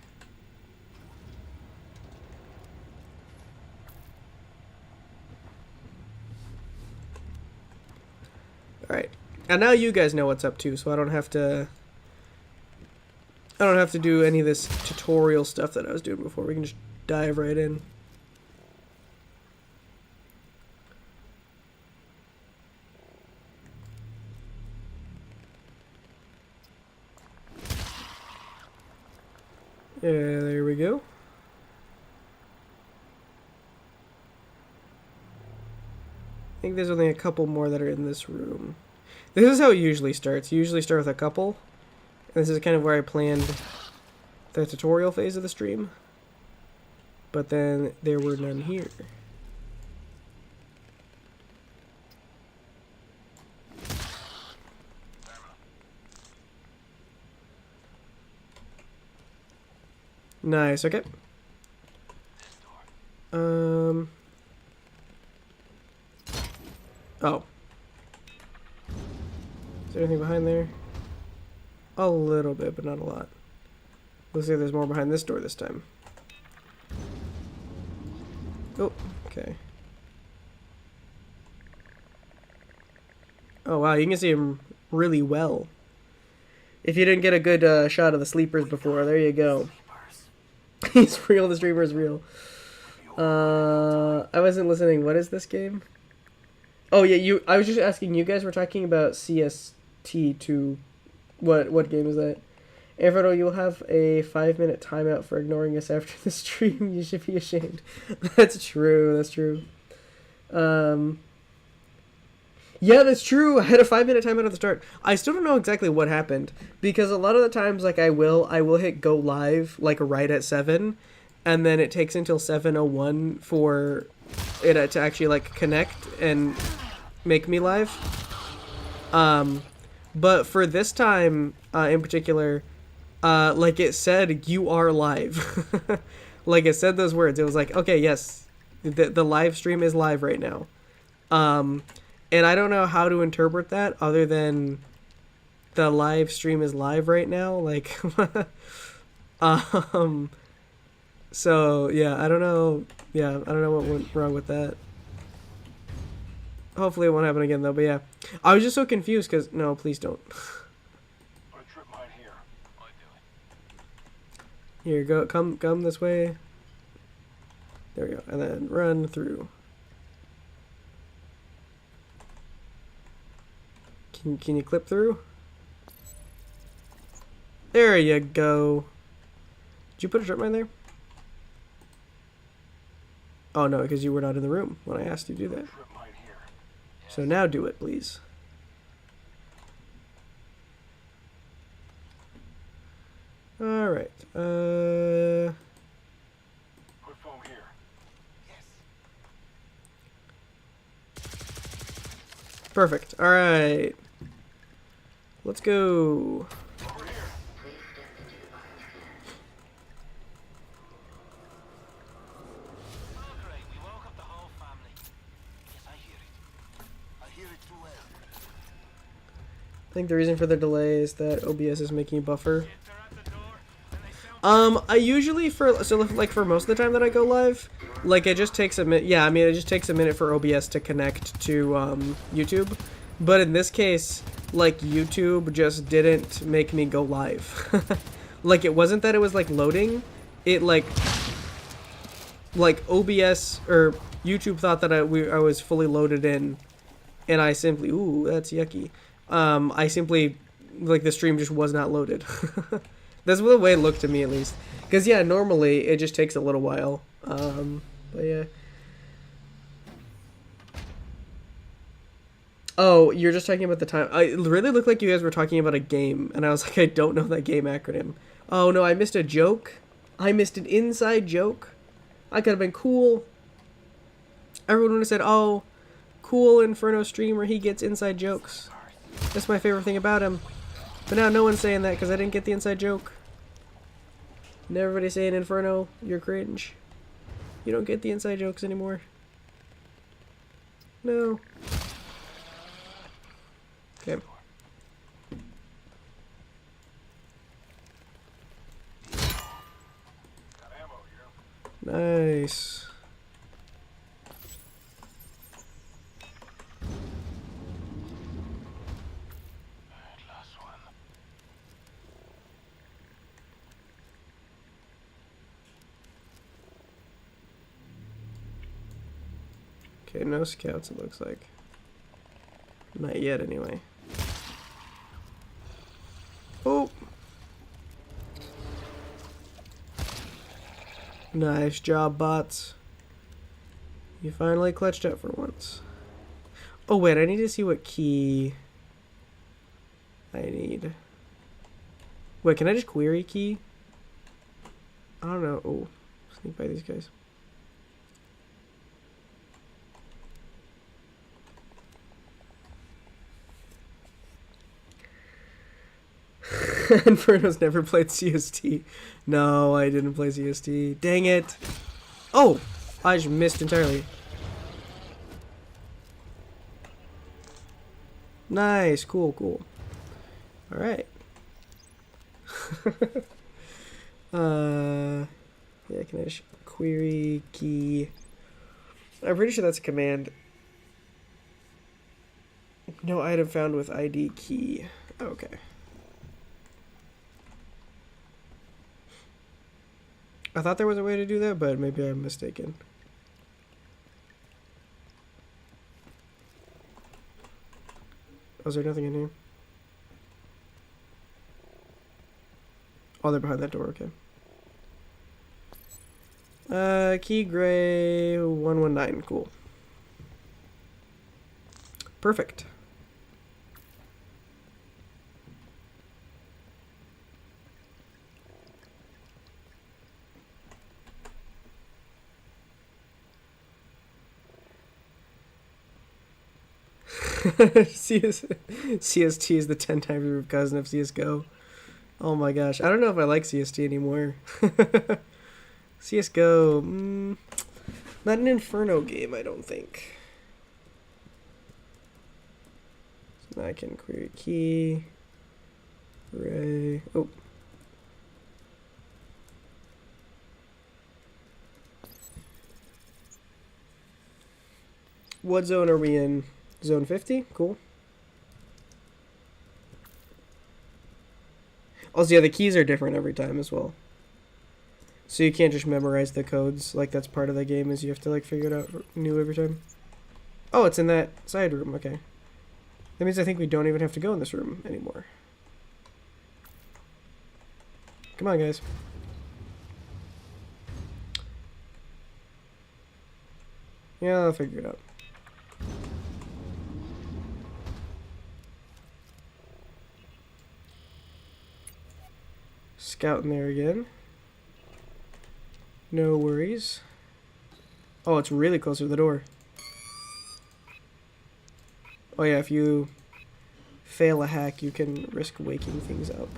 Alright. And now you guys know what's up too, so I don't have to do any of this tutorial stuff that I was doing before. We can just dive right in. Yeah, there we go. I think there's only a couple more that are in this room. This is how it usually starts. You usually start with a couple. And this is kind of where I planned the tutorial phase of the stream. But then there were none here. Nice, okay. Oh. Is there anything behind there? A little bit, but not a lot. Looks like there's more behind this door this time. Oh, okay. Oh wow, you can see him really well. If you didn't get a good shot of the sleepers before, there you go. He's real, the streamer is real. I wasn't listening. What is this game? Oh yeah, I was just asking, you guys were talking about CST2. What game is that? Everett, you'll have a 5-minute timeout for ignoring us after the stream. You should be ashamed. That's true, that's true. Yeah, that's true. I had a 5-minute timeout at the start. I still don't know exactly what happened, because a lot of the times, like, I will hit go live, like, right at 7, and then it takes until 7:01 for it to actually, like, connect and make me live. But for this time, in particular, like, it said, you are live. Like, it said those words. It was like, okay, yes, the live stream is live right now. And I don't know how to interpret that other than the live stream is live right now. Like, so yeah, I don't know. Yeah, I don't know what went wrong with that. Hopefully it won't happen again though, but yeah. I was just so confused because, no, please don't. Put a trip mine here. I do it. Here, go, come this way. There we go, and then run through. Can you clip through? There you go. Did you put a trip mine there? Oh no, because you were not in the room when I asked you to do that. So now do it, please. All right. Put foam here. Yes. Perfect. All right. Let's go. Over here. Oh, great. We woke up the whole family. Yes, I hear it. I hear it too well. I think the reason for the delay is that OBS is making a buffer. I usually for most of the time that I go live, like it just takes a minute. Yeah, I mean it just takes a minute for OBS to connect to YouTube. But in this case, like YouTube just didn't make me go live. Like it wasn't that it was like loading, it like OBS or YouTube thought that I was fully loaded in, and I simply, ooh, that's yucky. I simply, like, the stream just was not loaded. That's the way it looked to me, at least. Because, yeah, normally it just takes a little while. But yeah. Oh, you're just talking about the time. It really looked like you guys were talking about a game, and I was like, I don't know that game acronym. Oh no, I missed a joke. I missed an inside joke. I could have been cool. Everyone would have said, oh, cool Inferno streamer, he gets inside jokes. That's my favorite thing about him. But now no one's saying that because I didn't get the inside joke. And everybody's saying, Inferno, you're cringe. You don't get the inside jokes anymore. No. Okay. Nice. Okay, no scouts, it looks like. Not yet, anyway. Oh! Nice job, bots. You finally clutched up for once. Oh, wait, I need to see what key I need. Wait, can I just query key? I don't know. Oh, sneak by these guys. Inferno's never played CST. No, I didn't play CST. Dang it. Oh, I just missed entirely. Nice, cool, cool. All right. Yeah, can I just query key? I'm pretty sure that's a command. No item found with ID key. Okay. I thought there was a way to do that, but maybe I'm mistaken. Oh, is there nothing in here? Oh, they're behind that door, okay. Key gray 119, cool. Perfect. CST is the 10 times removed cousin of CSGO. Oh my gosh. I don't know if I like CST anymore. CSGO. Not an Inferno game, I don't think. So now I can query key. Hooray. Oh. What zone are we in? Zone 50? Cool. Also, yeah, the keys are different every time as well. So you can't just memorize the codes. Like, that's part of the game, is you have to, like, figure it out new every time. Oh, it's in that side room. Okay. That means I think we don't even have to go in this room anymore. Come on, guys. Yeah, I'll figure it out. Scout in there again. No worries. Oh, it's really close to the door. Oh yeah, if you fail a hack, you can risk waking things up.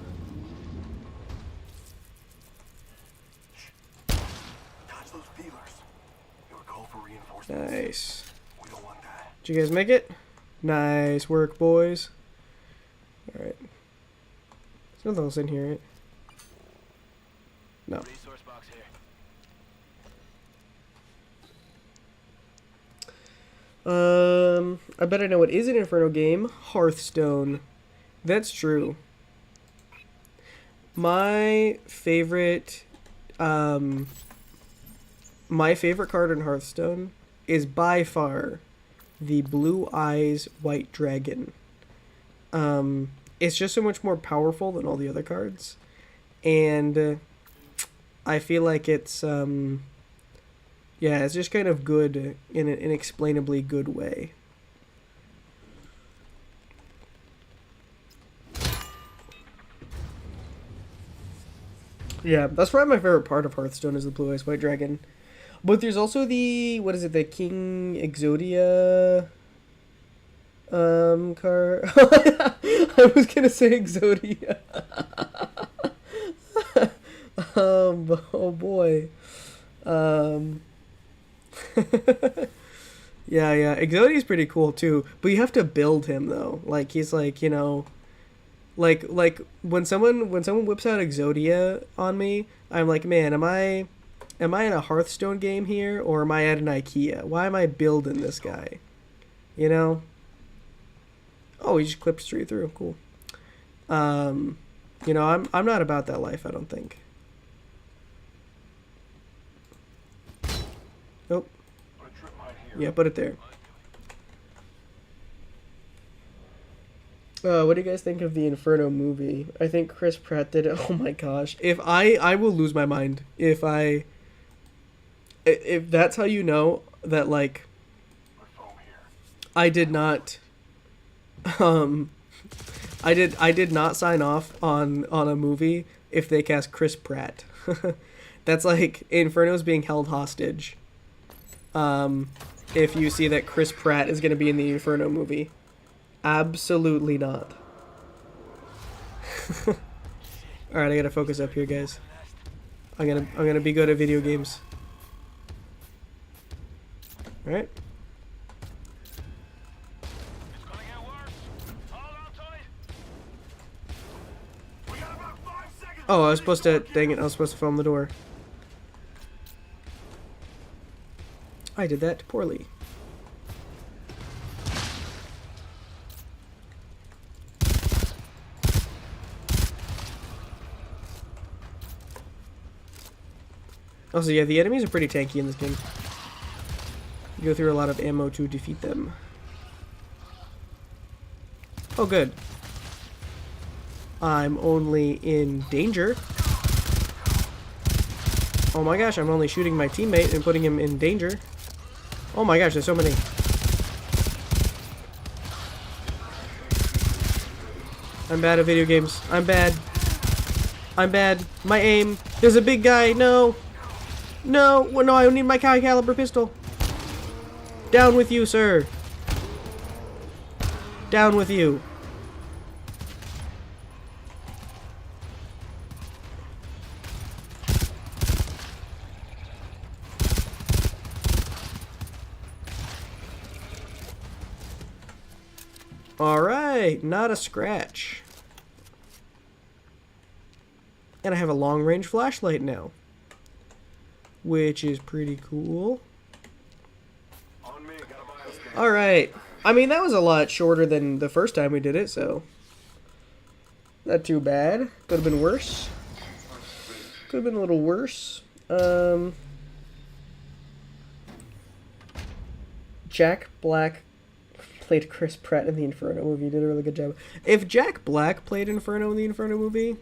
Touch those peelers. They were called for reinforcements. Nice. We don't want that. Did you guys make it? Nice work, boys. Alright. There's nothing else in here, right? No. Resource box here. I bet I know what is an Inferno game. Hearthstone. That's true. My favorite card in Hearthstone is by far the Blue Eyes White Dragon. It's just so much more powerful than all the other cards, and I feel like it's it's just kind of good in an inexplainably good way. Yeah, that's probably my favorite part of Hearthstone is the Blue Eyes White Dragon. But there's also the the King Exodia card. I was gonna say Exodia. Oh boy. Yeah, Exodia's pretty cool too, but you have to build him though. Like he's like, like when someone whips out Exodia on me, I'm like, man, am I in a Hearthstone game here, or am I at an IKEA? Why am I building this guy? You know? Oh, he just clipped straight through. Cool. I'm not about that life, I don't think. Nope. Yeah, put it there. What do you guys think of the Inferno movie? I think Chris Pratt did it. Oh my gosh. If I will lose my mind if that's how you know that, like, I did not I did not sign off on a movie if they cast Chris Pratt. That's like Inferno's being held hostage. If you see that Chris Pratt is going to be in the Inferno movie. Absolutely not. Alright, I gotta focus up here, guys. I'm gonna be good at video games. Alright. Oh, I was supposed to... Dang it, I was supposed to film the door. I did that poorly. Also, yeah, the enemies are pretty tanky in this game. You go through a lot of ammo to defeat them. Oh, good. I'm only in danger. Oh my gosh, I'm only shooting my teammate and putting him in danger. Oh my gosh, there's so many. I'm bad at video games. I'm bad. I'm bad. My aim. There's a big guy. No. No. Well, no, I need my high caliber pistol. Down with you, sir. Down with you. Alright, not a scratch. And I have a long-range flashlight now, which is pretty cool. Alright. I mean, that was a lot shorter than the first time we did it, so... Not too bad. Could have been worse. Could have been a little worse. Jack Black played Chris Pratt in the Inferno movie. He did a really good job. If Jack Black played Inferno in the Inferno movie...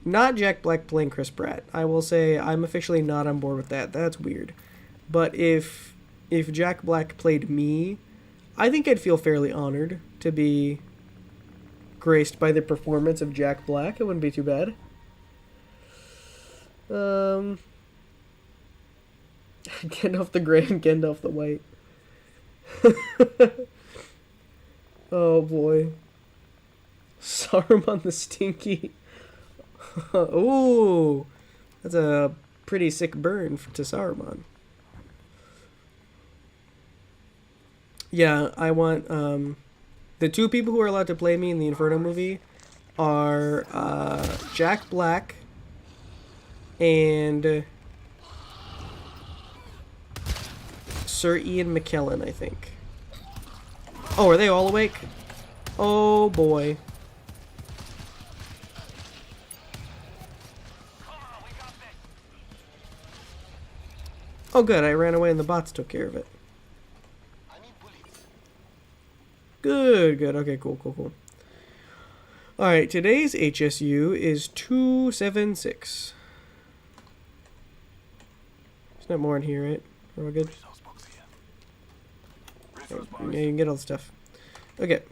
Not Jack Black playing Chris Pratt. I will say I'm officially not on board with that. That's weird. But if Jack Black played me, I think I'd feel fairly honored to be graced by the performance of Jack Black. It wouldn't be too bad. Gandalf the Grey and Gandalf the White. Oh boy. Saruman the Stinky. Ooh, that's a pretty sick burn to Saruman. Yeah, I want, the two people who are allowed to play me in the Inferno movie are, Jack Black and Sir Ian McKellen, I think. Oh, are they all awake? Oh, boy. Oh, good. I ran away and the bots took care of it. I need bullets. Good, good. Okay, cool, cool, cool. Alright, today's HSU is 276. There's not more in here, right? Are we good? Resource box here. Yeah, Resource box. you can get all the stuff. Okay.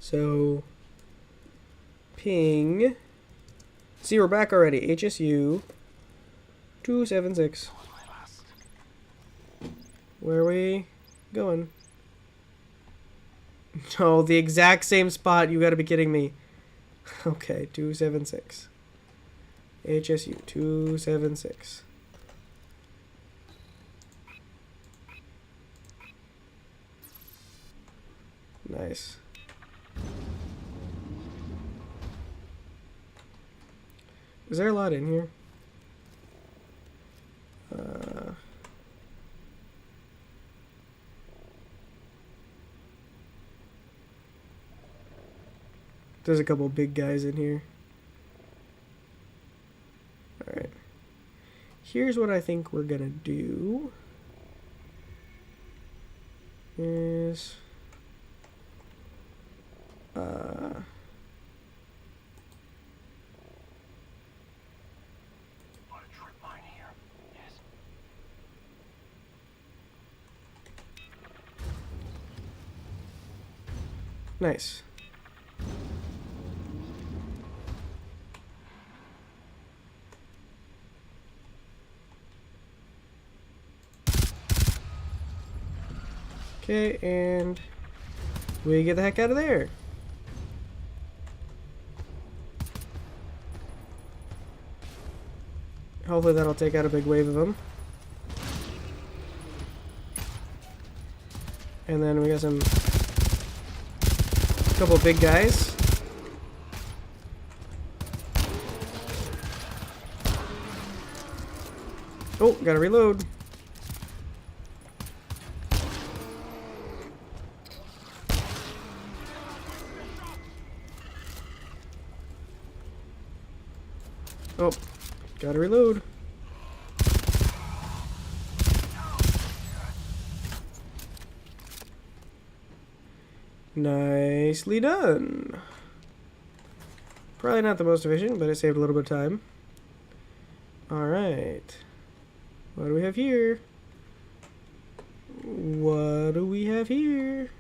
So, ping. See, we're back already. HSU 276. That was my last. Where are we going? No, the exact same spot. You gotta be kidding me. Okay, 276. HSU 276. Nice. Is there a lot in here? There's a couple big guys in here. Alright. Here's what I think we're gonna do. Is... Want a trip mine here? Yes. Nice. Okay, and we get the heck out of there. Hopefully that'll take out a big wave of them. And then we got some couple big guys. Oh, gotta reload. Oh, gotta reload. Nicely done. Probably not the most efficient, but it saved a little bit of time. Alright. What do we have here? What do we have here?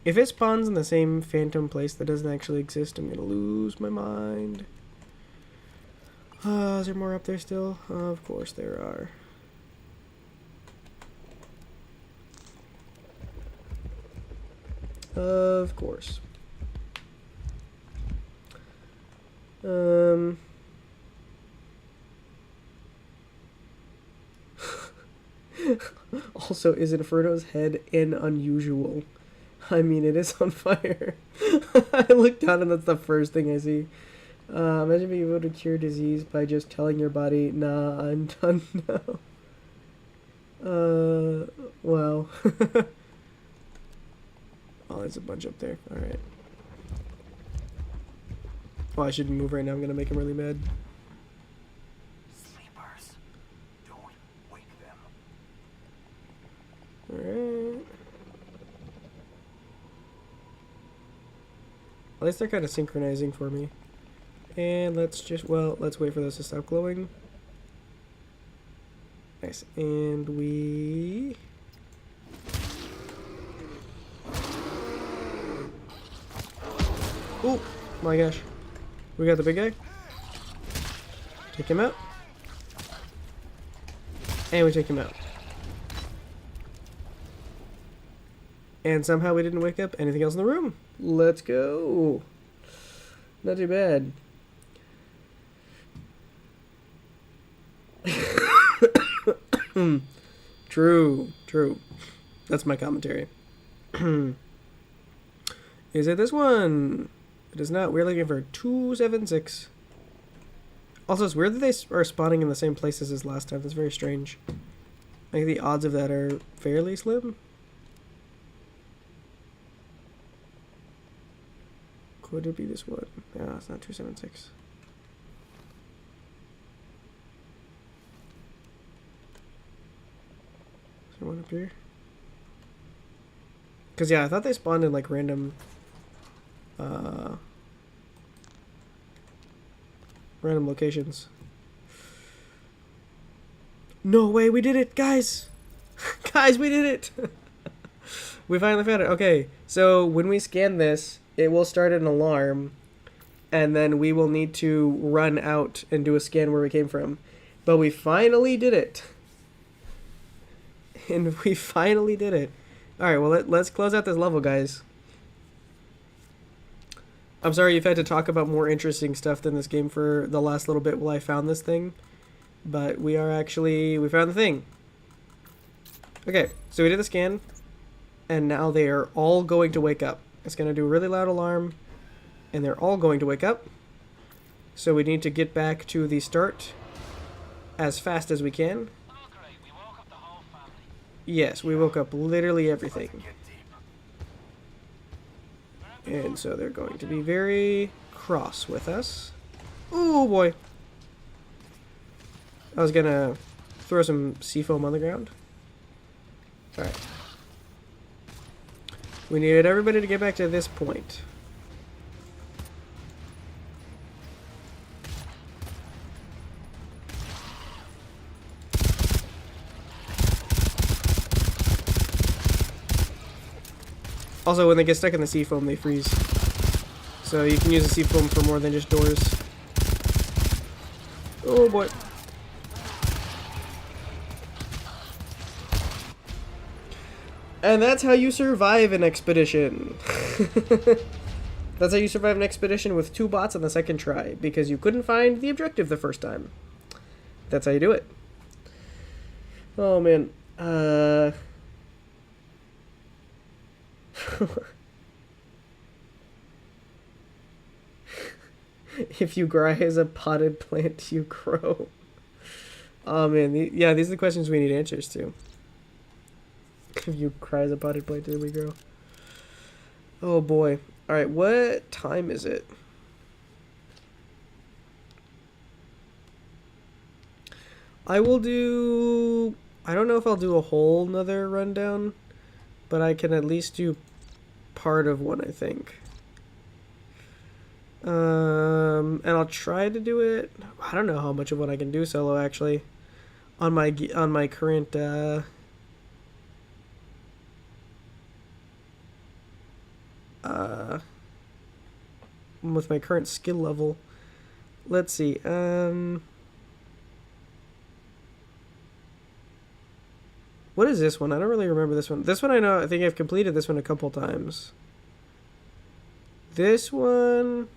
If it spawns in the same phantom place that doesn't actually exist, I'm gonna lose my mind. Is there more up there still? Of course there are. Of course. Also, is Inferno's head an unusual? I mean, it is on fire. I look down and that's the first thing I see. Imagine being able to cure disease by just telling your body, nah, I'm done now. Well. Oh, there's a bunch up there. Alright. Oh, I shouldn't move right now. I'm gonna make him really mad. Sleepers. Don't wake them. Alright. At least they're kind of synchronizing for me. And let's just, well, let's wait for those to stop glowing. Nice. And we... Oh my gosh. We got the big guy. Take him out. And we take him out. And somehow we didn't wake up anything else in the room. Let's go. Not too bad. True, true. That's my commentary. Is it this one? It is not. We're looking for 276. Also, it's weird that they are spawning in the same places as last time. That's very strange. I think the odds of that are fairly slim. Could it be this one? No, it's not 276. there one up here? Because, yeah, I thought they spawned in, like, random... random locations. No way, we did it, guys! Guys, we did it! We finally found it. Okay, so when we scan this, it will start an alarm, and then we will need to run out and do a scan where we came from. But we finally did it. And we finally did it. Alright, well, let's close out this level, guys. I'm sorry you've had to talk about more interesting stuff than this game for the last little bit while I found this thing. But we found the thing. Okay, so we did the scan, and now they are all going to wake up. It's going to do a really loud alarm, and they're all going to wake up. So we need to get back to the start as fast as we can. Oh, great. We woke up the whole family. Yes, we woke up literally everything. And so they're going to be very cross with us. Oh boy. I was gonna throw some seafoam on the ground. Alright. We needed everybody to get back to this point. Also, when they get stuck in the seafoam, they freeze. So you can use the seafoam for more than just doors. Oh boy. And that's how you survive an expedition. That's how you survive an expedition with 2 bots on the second try, because you couldn't find the objective the first time. That's how you do it. Oh man. If you cry as a potted plant, you grow. Oh man, yeah, these are the questions we need answers to. If you cry as a potted plant, do we grow? Oh boy. Alright, what time is it? I will do... I don't know if I'll do a whole nother rundown, but I can at least do part of one, I think. And I'll try to do it... I don't know how much of one I can do solo, actually. On my current... with my current skill level. Let's see. What is this one? I don't really remember this one. This one I know. I think I've completed this one a couple times. This one...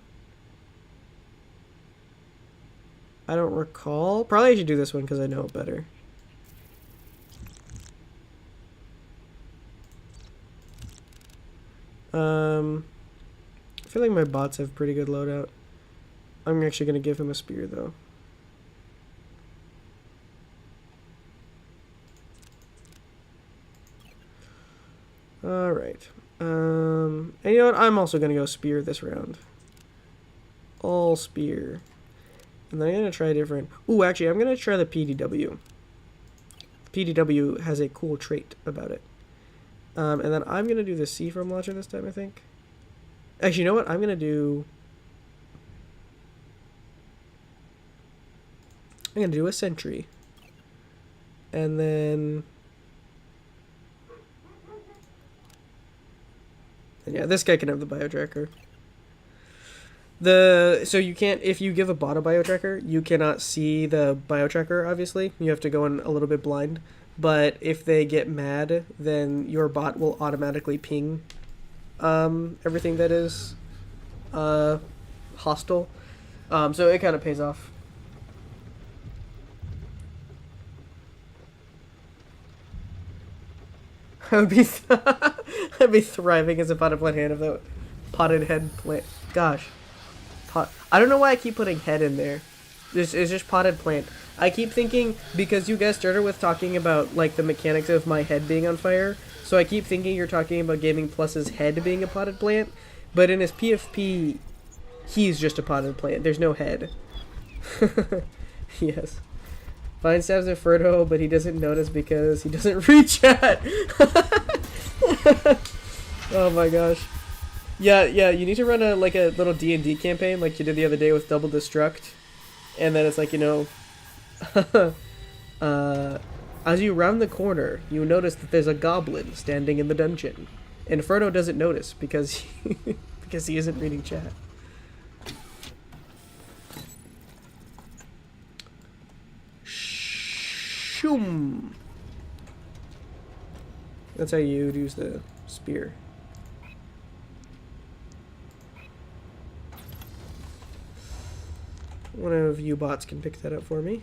I don't recall. Probably I should do this one because I know it better. I feel like my bots have pretty good loadout. I'm actually going to give him a spear, though. Alright. And you know what? I'm also going to go spear this round. All spear. And then I'm going to try a different... Ooh, actually, I'm going to try the PDW. PDW has a cool trait about it. And then I'm going to do the seafoam launcher this time, I think. Actually, you know what? I'm going to do... I'm going to do a sentry. And then... And yeah, this guy can have the biotracker. So you can't, if you give a bot a biotracker, you cannot see the biotracker, obviously. You have to go in a little bit blind. But if they get mad, then your bot will automatically ping everything that is hostile. So it kind of pays off. I'd be thriving as a potted plant hand of the potted head plant. Gosh. I don't know why I keep putting head in there. It's just potted plant. I keep thinking, because you guys started with talking about, like, the mechanics of my head being on fire, so I keep thinking you're talking about Gaming Plus's head being a potted plant, but in his PFP, he's just a potted plant. There's no head. Yes. Fine stabs at Frodo, but he doesn't notice because he doesn't read chat. Oh my gosh. Yeah, you need to run a little D&D campaign like you did the other day with Double Destruct. And then it's like, you know, as you round the corner, you notice that there's a goblin standing in the dungeon. And Frodo doesn't notice because because he isn't reading chat. Shoom. That's how you would use the spear. One of you bots can pick that up for me.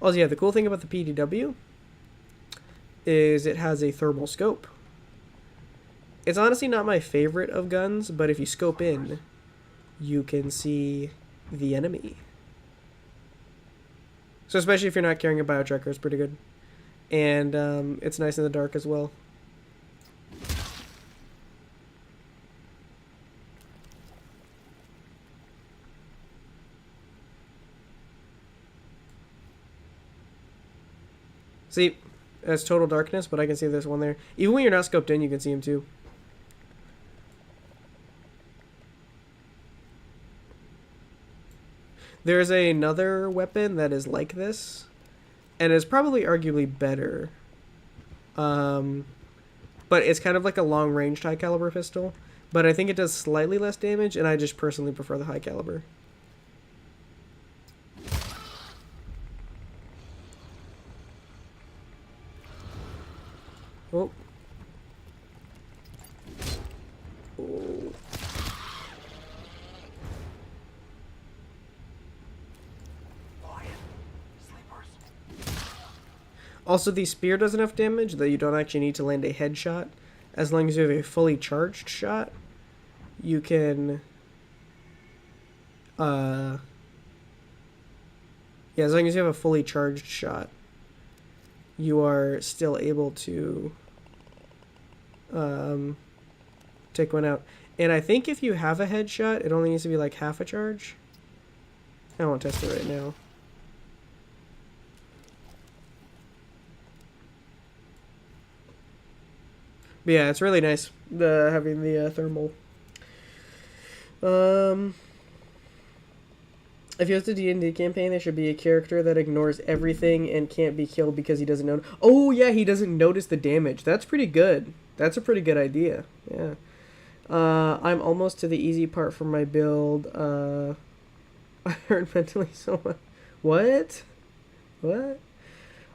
Also, yeah, the cool thing about the PDW is it has a thermal scope. It's honestly not my favorite of guns, but if you scope in, you can see the enemy. So especially if you're not carrying a biotracker, it's pretty good. And it's nice in the dark as well. See, that's total darkness, but I can see there's one there. Even when you're not scoped in, you can see him too. There's another weapon that is like this, and is probably arguably better. But it's kind of like a long-range high caliber pistol. But I think it does slightly less damage, and I just personally prefer the high caliber. Oh. Oh. Also, the spear does enough damage that you don't actually need to land a headshot. As long as you have a fully charged shot, you can... Yeah, as long as you have a fully charged shot, you are still able to take one out. And I think if you have a headshot, it only needs to be like half a charge. I won't test it right now. But yeah, it's really nice having the thermal. If you host a D&D campaign, there should be a character that ignores everything and can't be killed because he doesn't know. Oh yeah, he doesn't notice the damage. That's pretty good. That's a pretty good idea. Yeah. I'm almost to the easy part for my build. I hurt mentally so much. What? What?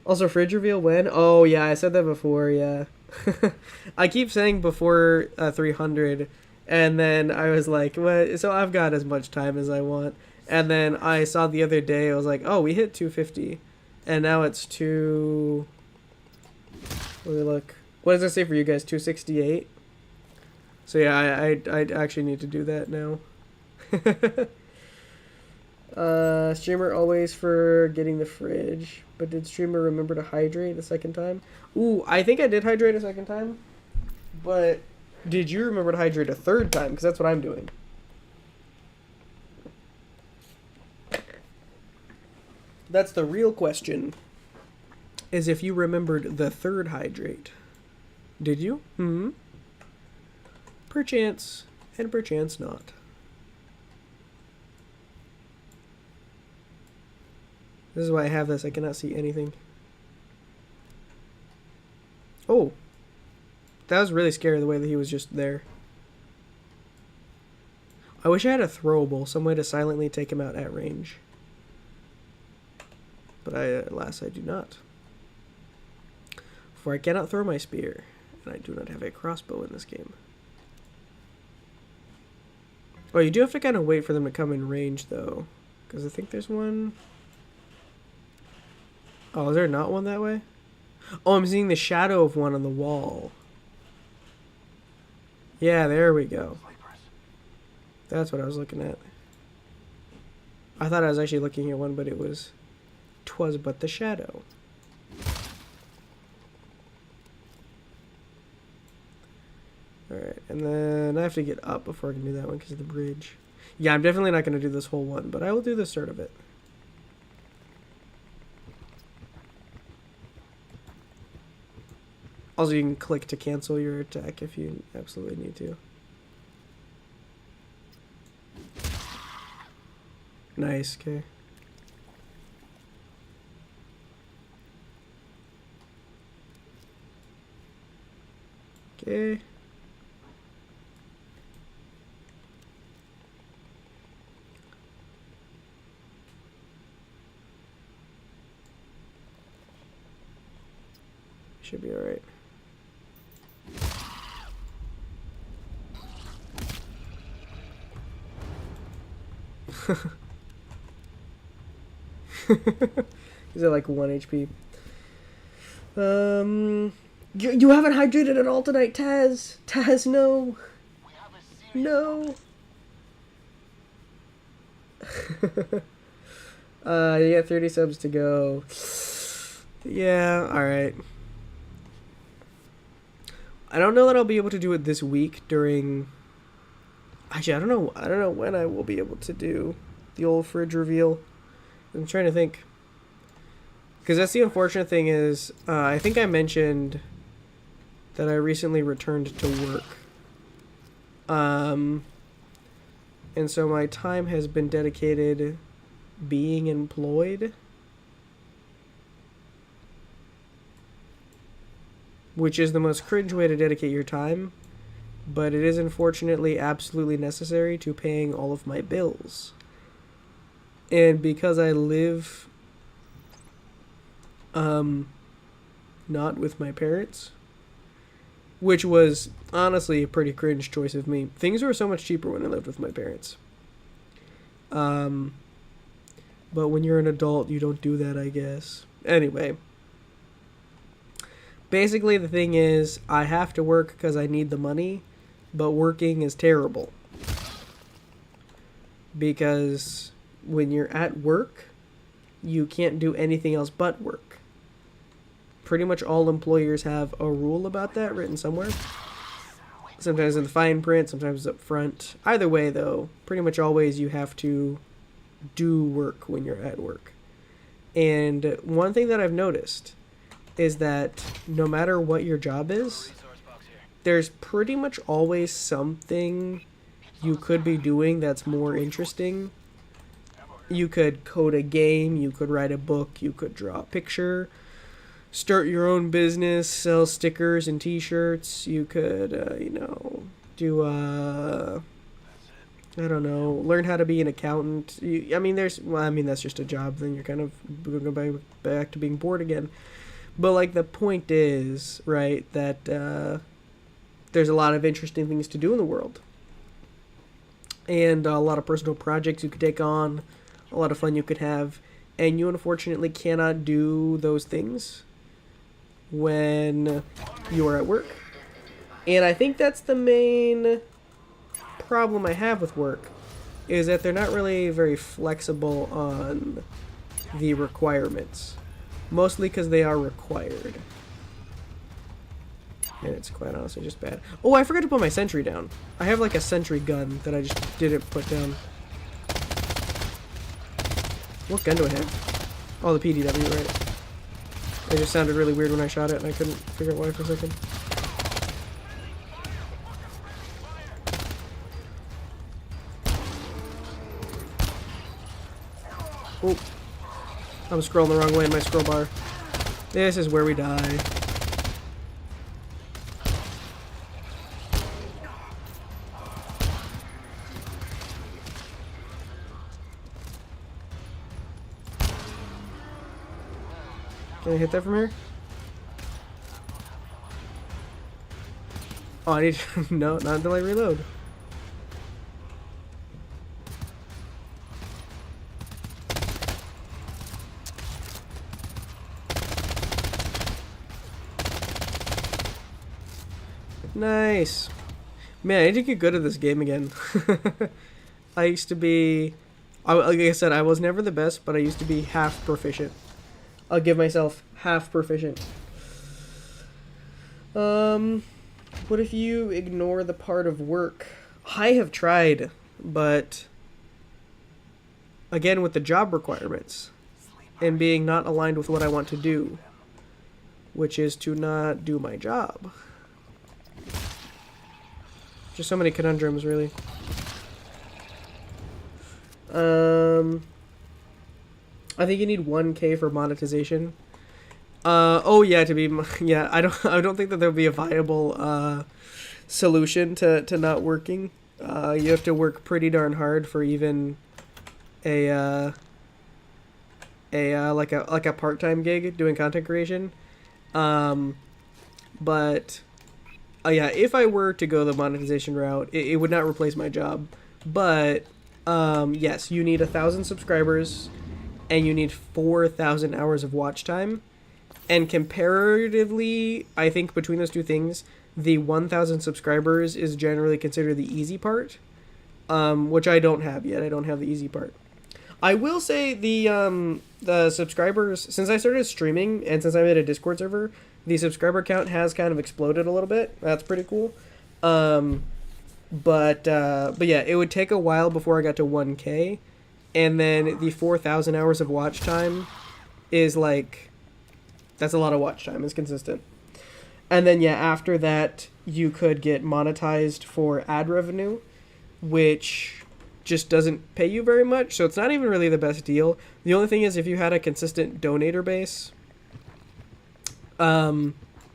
Also, fridge reveal when? Oh yeah, I said that before. Yeah. I keep saying before 300, and then I was like, "What?" So I've got as much time as I want. And then I saw the other day, I was like, "Oh, we hit 250," and now it's two. Let me look. What does it say for you guys? 268. So yeah, I actually need to do that now. Streamer always for getting the fridge, but did streamer remember to hydrate the second time? Ooh, I think I did hydrate a second time, but did you remember to hydrate a third time? Because that's what I'm doing. That's the real question, is if you remembered the third hydrate. Did you? Hmm? Perchance, and perchance not. This is why I have this. I cannot see anything. Oh. That was really scary the way that he was just there. I wish I had a throwable, some way to silently take him out at range. But alas, I do not. For I cannot throw my spear, and I do not have a crossbow in this game. Oh, you do have to kind of wait for them to come in range, though. Because I think there's one... Oh, is there not one that way? Oh, I'm seeing the shadow of one on the wall. Yeah, there we go. That's what I was looking at. I thought I was actually looking at one, but it was... 'Twas but the shadow. Alright, and then I have to get up before I can do that one because of the bridge. Yeah, I'm definitely not going to do this whole one, but I will do the start of it. Also, you can click to cancel your attack if you absolutely need to. Nice, okay. Okay. Should be alright. He's at like 1 HP. You haven't hydrated at all tonight, Taz. Taz, no. No. You got 30 subs to go. Yeah, alright. I don't know that I'll be able to do it this week during... Actually, I don't know when I will be able to do the old fridge reveal. I'm trying to think. Because that's the unfortunate thing is, I think I mentioned that I recently returned to work. And so my time has been dedicated being employed. Which is the most cringe way to dedicate your time. But it is unfortunately absolutely necessary to paying all of my bills. And because I live not with my parents, which was honestly a pretty cringe choice of me. Things were so much cheaper when I lived with my parents. But when you're an adult, you don't do that, I guess. Anyway. Basically, the thing is, I have to work because I need the money, but working is terrible. Because when you're at work, you can't do anything else but work. Pretty much all employers have a rule about that written somewhere. Sometimes in the fine print, sometimes up front. Either way, though, pretty much always you have to do work when you're at work. And one thing that I've noticed is that no matter what your job is, there's pretty much always something you could be doing that's more interesting. You could code a game, you could write a book, you could draw a picture, start your own business, sell stickers and t-shirts. You could, do, I don't know, learn how to be an accountant. That's just a job. Then you're kind of going to go back to being bored again. But, like, the point is, right, that there's a lot of interesting things to do in the world. And a lot of personal projects you could take on, a lot of fun you could have. And you unfortunately cannot do those things when you are at work. And I think that's the main problem I have with work, is that they're not really very flexible on the requirements. Mostly because they are required. And it's quite honestly just bad. Oh, I forgot to put my sentry down. I have like a sentry gun that I just didn't put down. What gun do I have? Oh, the PDW, right. It just sounded really weird when I shot it and I couldn't figure out why for a second. Oh. I'm scrolling the wrong way in my scroll bar. This is where we die. Can I hit that from here? Oh, I need to... No, not until I reload. Nice. Man, I need to get good at this game again. I used to be... Like I said, I was never the best, but I used to be half proficient. I'll give myself half proficient. What if you ignore the part of work? I have tried, but... Again, with the job requirements, and being not aligned with what I want to do, which is to not do my job. Just so many conundrums, really. I think you need 1K for monetization. Oh yeah, yeah, I don't think that there would be a viable solution to not working. You have to work pretty darn hard for even a like a part-time gig doing content creation. But yeah, if I were to go the monetization route, it would not replace my job. But yes, you need 1,000 subscribers, and you need 4,000 hours of watch time. And comparatively, I think between those two things, the 1,000 subscribers is generally considered the easy part, which I don't have yet. I don't have the easy part. I will say the subscribers, since I started streaming and since I made a Discord server, the subscriber count has kind of exploded a little bit. That's pretty cool. But yeah, it would take a while before I got to 1K, and then the 4,000 hours of watch time is like, that's a lot of watch time. It's consistent. And then yeah, after that, you could get monetized for ad revenue, which just doesn't pay you very much, so it's not even really the best deal. The only thing is if you had a consistent donator base,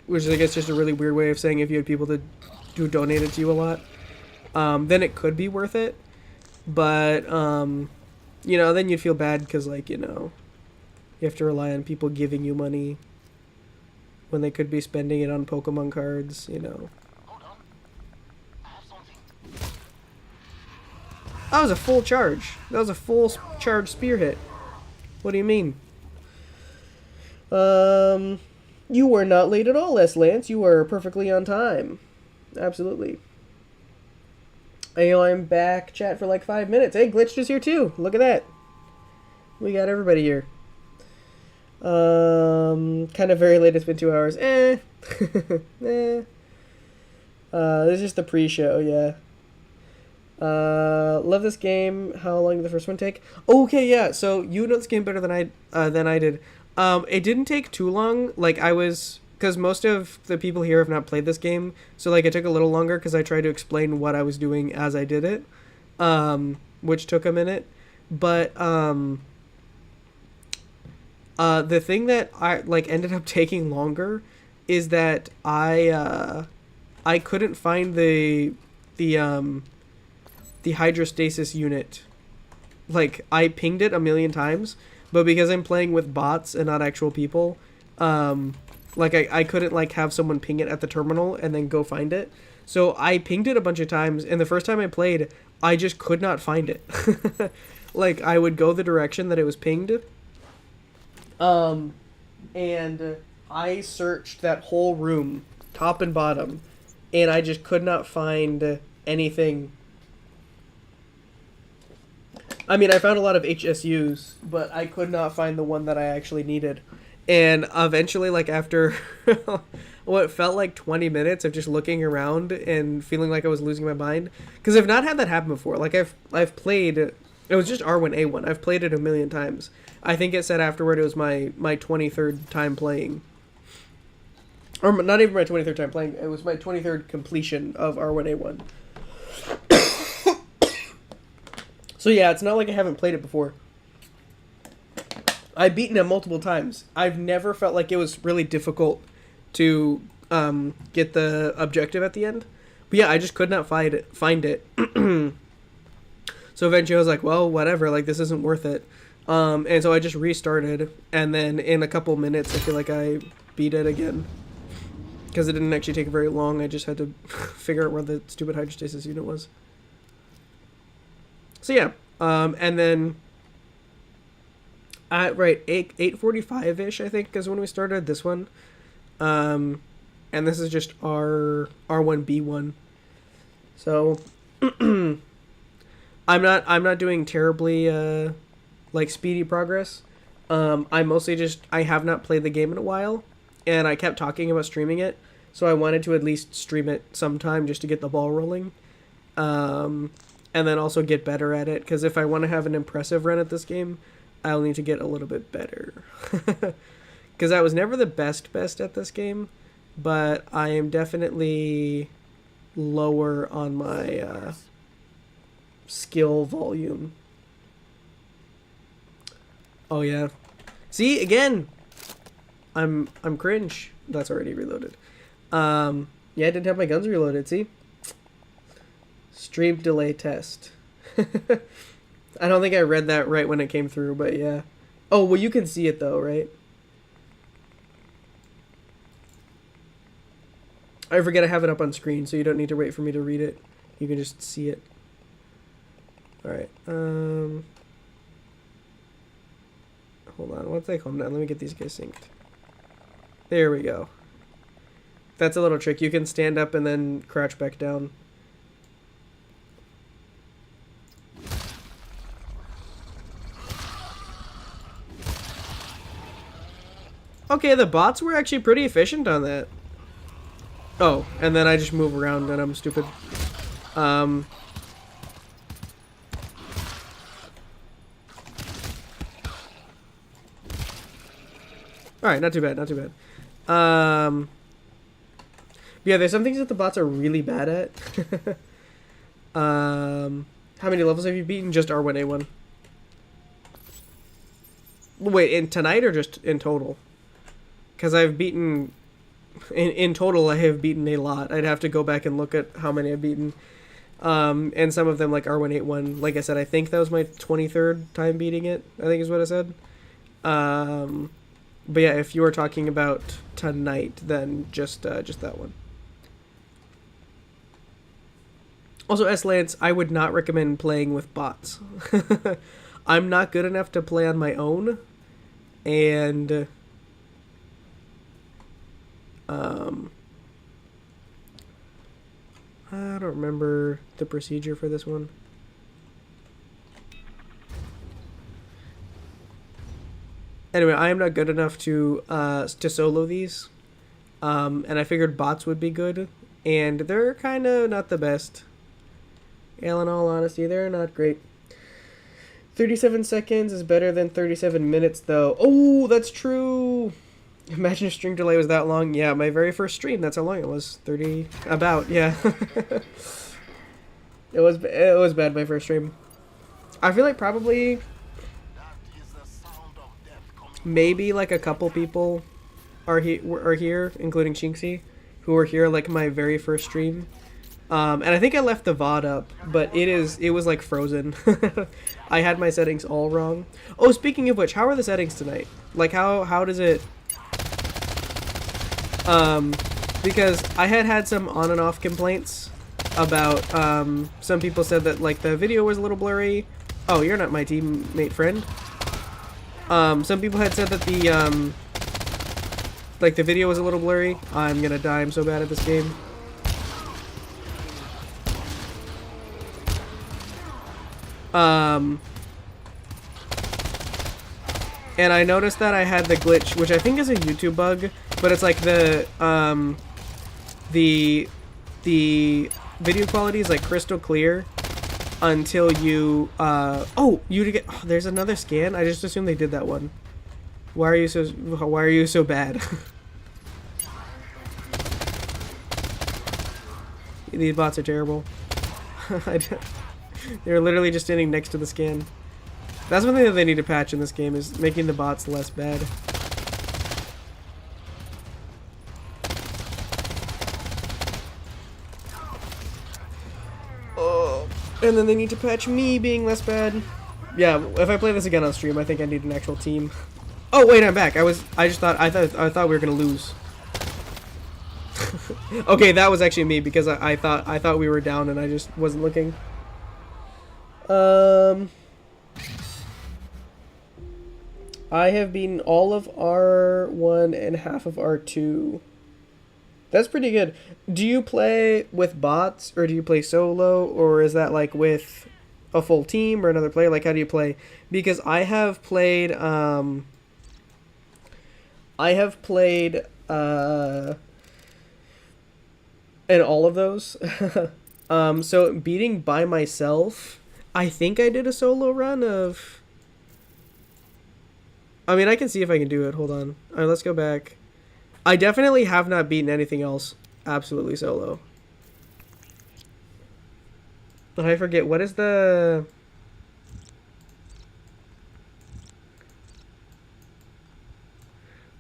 which is I guess just a really weird way of saying if you had people who donated to you a lot, then it could be worth it. But you know, then you'd feel bad because, like, you know, you have to rely on people giving you money when they could be spending it on Pokemon cards, you know. Hold on. I have something. That was a full charge. That was a full charge spear hit. What do you mean? You were not late at all, Lance. You were perfectly on time. Absolutely. Hey, I'm back, chat, for like 5 minutes. Hey, Glitched is here too. Look at that. We got everybody here. Kind of very late. It's been 2 hours. This is just the pre-show, yeah. Love this game. How long did the first one take? Okay, yeah. So you know this game better than I did. It didn't take too long. Like because most of the people here have not played this game, so like it took a little longer because I tried to explain what I was doing as I did it, which took a minute. But the thing that I like ended up taking longer is that I couldn't find the hydrostasis unit. Like, I pinged it a million times, but because I'm playing with bots and not actual people, like I couldn't like have someone ping it at the terminal and then go find it. So I pinged it a bunch of times, and the first time I played, I just could not find it. Like, I would go the direction that it was pinged, and I searched that whole room, top and bottom, and I just could not find anything. I mean, I found a lot of HSUs, but I could not find the one that I actually needed. And eventually, like, after what felt like 20 minutes of just looking around and feeling like I was losing my mind, because I've not had that happen before. Like, I've played, it was just R1A1. I've played it a million times. I think it said afterward it was my 23rd time playing. Or not even my 23rd time playing, it was my 23rd completion of R1A1. So yeah, it's not like I haven't played it before. I've beaten it multiple times. I've never felt like it was really difficult to get the objective at the end. But yeah, I just could not find it. So eventually I was like, well, whatever, like, this isn't worth it. And so I just restarted, and then in a couple minutes I feel like I beat it again. Because it didn't actually take very long, I just had to figure out where the stupid hydrostasis unit was. So yeah, and then at 8:45ish, I think, is when we started this one, and this is just R1B1. So I'm not doing terribly like speedy progress. I mostly just, I have not played the game in a while, and I kept talking about streaming it, so I wanted to at least stream it sometime just to get the ball rolling. And then also get better at it, because if I want to have an impressive run at this game, I'll need to get a little bit better. because I was never the best at this game, but I am definitely lower on my skill volume. Oh yeah. See, again, I'm cringe. That's already reloaded. Yeah, I didn't have my guns reloaded, see? Stream delay test. I don't think I read that right when it came through, but yeah. Oh, well, you can see it though, right? I forget I have it up on screen, so you don't need to wait for me to read it. You can just see it. Alright, hold on, once I calm down, let me get these guys synced. There we go. That's a little trick. You can stand up and then crouch back down. Okay, the bots were actually pretty efficient on that. Oh, and then I just move around and I'm stupid. Alright, not too bad, not too bad. Yeah, there's some things that the bots are really bad at. How many levels have you beaten? Just R1A1. Wait, in tonight or just in total? Because I've beaten... In total, I have beaten a lot. I'd have to go back and look at how many I've beaten. And some of them, like R181. Like I said, I think that was my 23rd time beating it, I think is what I said. But yeah, if you were talking about tonight, then just that one. Also, S-Lance, I would not recommend playing with bots. I'm not good enough to play on my own. And... I don't remember the procedure for this one. Anyway, I am not good enough to solo these. And I figured bots would be good. And they're kind of not the best. In all honesty, they're not great. 37 seconds is better than 37 minutes, though. Oh, that's true! Imagine a stream delay was that long. Yeah, my very first stream, that's how long it was. 30... About, yeah. It was bad, my first stream. I feel like probably... Maybe, like, a couple people are here, including Chinksy, who were here, like, my very first stream. And I think I left the VOD up, but it was, like, frozen. I had my settings all wrong. Oh, speaking of which, how are the settings tonight? Like, how does it... Because I had some on and off complaints about, some people said that, like, the video was a little blurry. Oh, you're not my teammate friend. Some people had said that the, like, the video was a little blurry. I'm gonna die, I'm so bad at this game. And I noticed that I had the glitch, which I think is a YouTube bug, but it's like the video quality is like crystal clear until you, oh, there's another scan? I just assumed they did that one. Why are you so bad? These bots are terrible. They're literally just standing next to the scan. That's one thing that they need to patch in this game, is making the bots less bad. Oh, and then they need to patch me being less bad. Yeah, if I play this again on stream, I think I need an actual team. Oh wait, I'm back. I thought we were gonna lose. Okay, that was actually me, because I thought we were down and I just wasn't looking. I have beaten all of R1 and half of R2. That's pretty good. Do you play with bots, or do you play solo, or is that like with a full team or another player? Like, how do you play? Because I have played in all of those. So beating by myself, I think I did a solo run of I mean, I can see if I can do it. Hold on. All right, let's go back. I definitely have not beaten anything else absolutely solo. But I forget, what is the...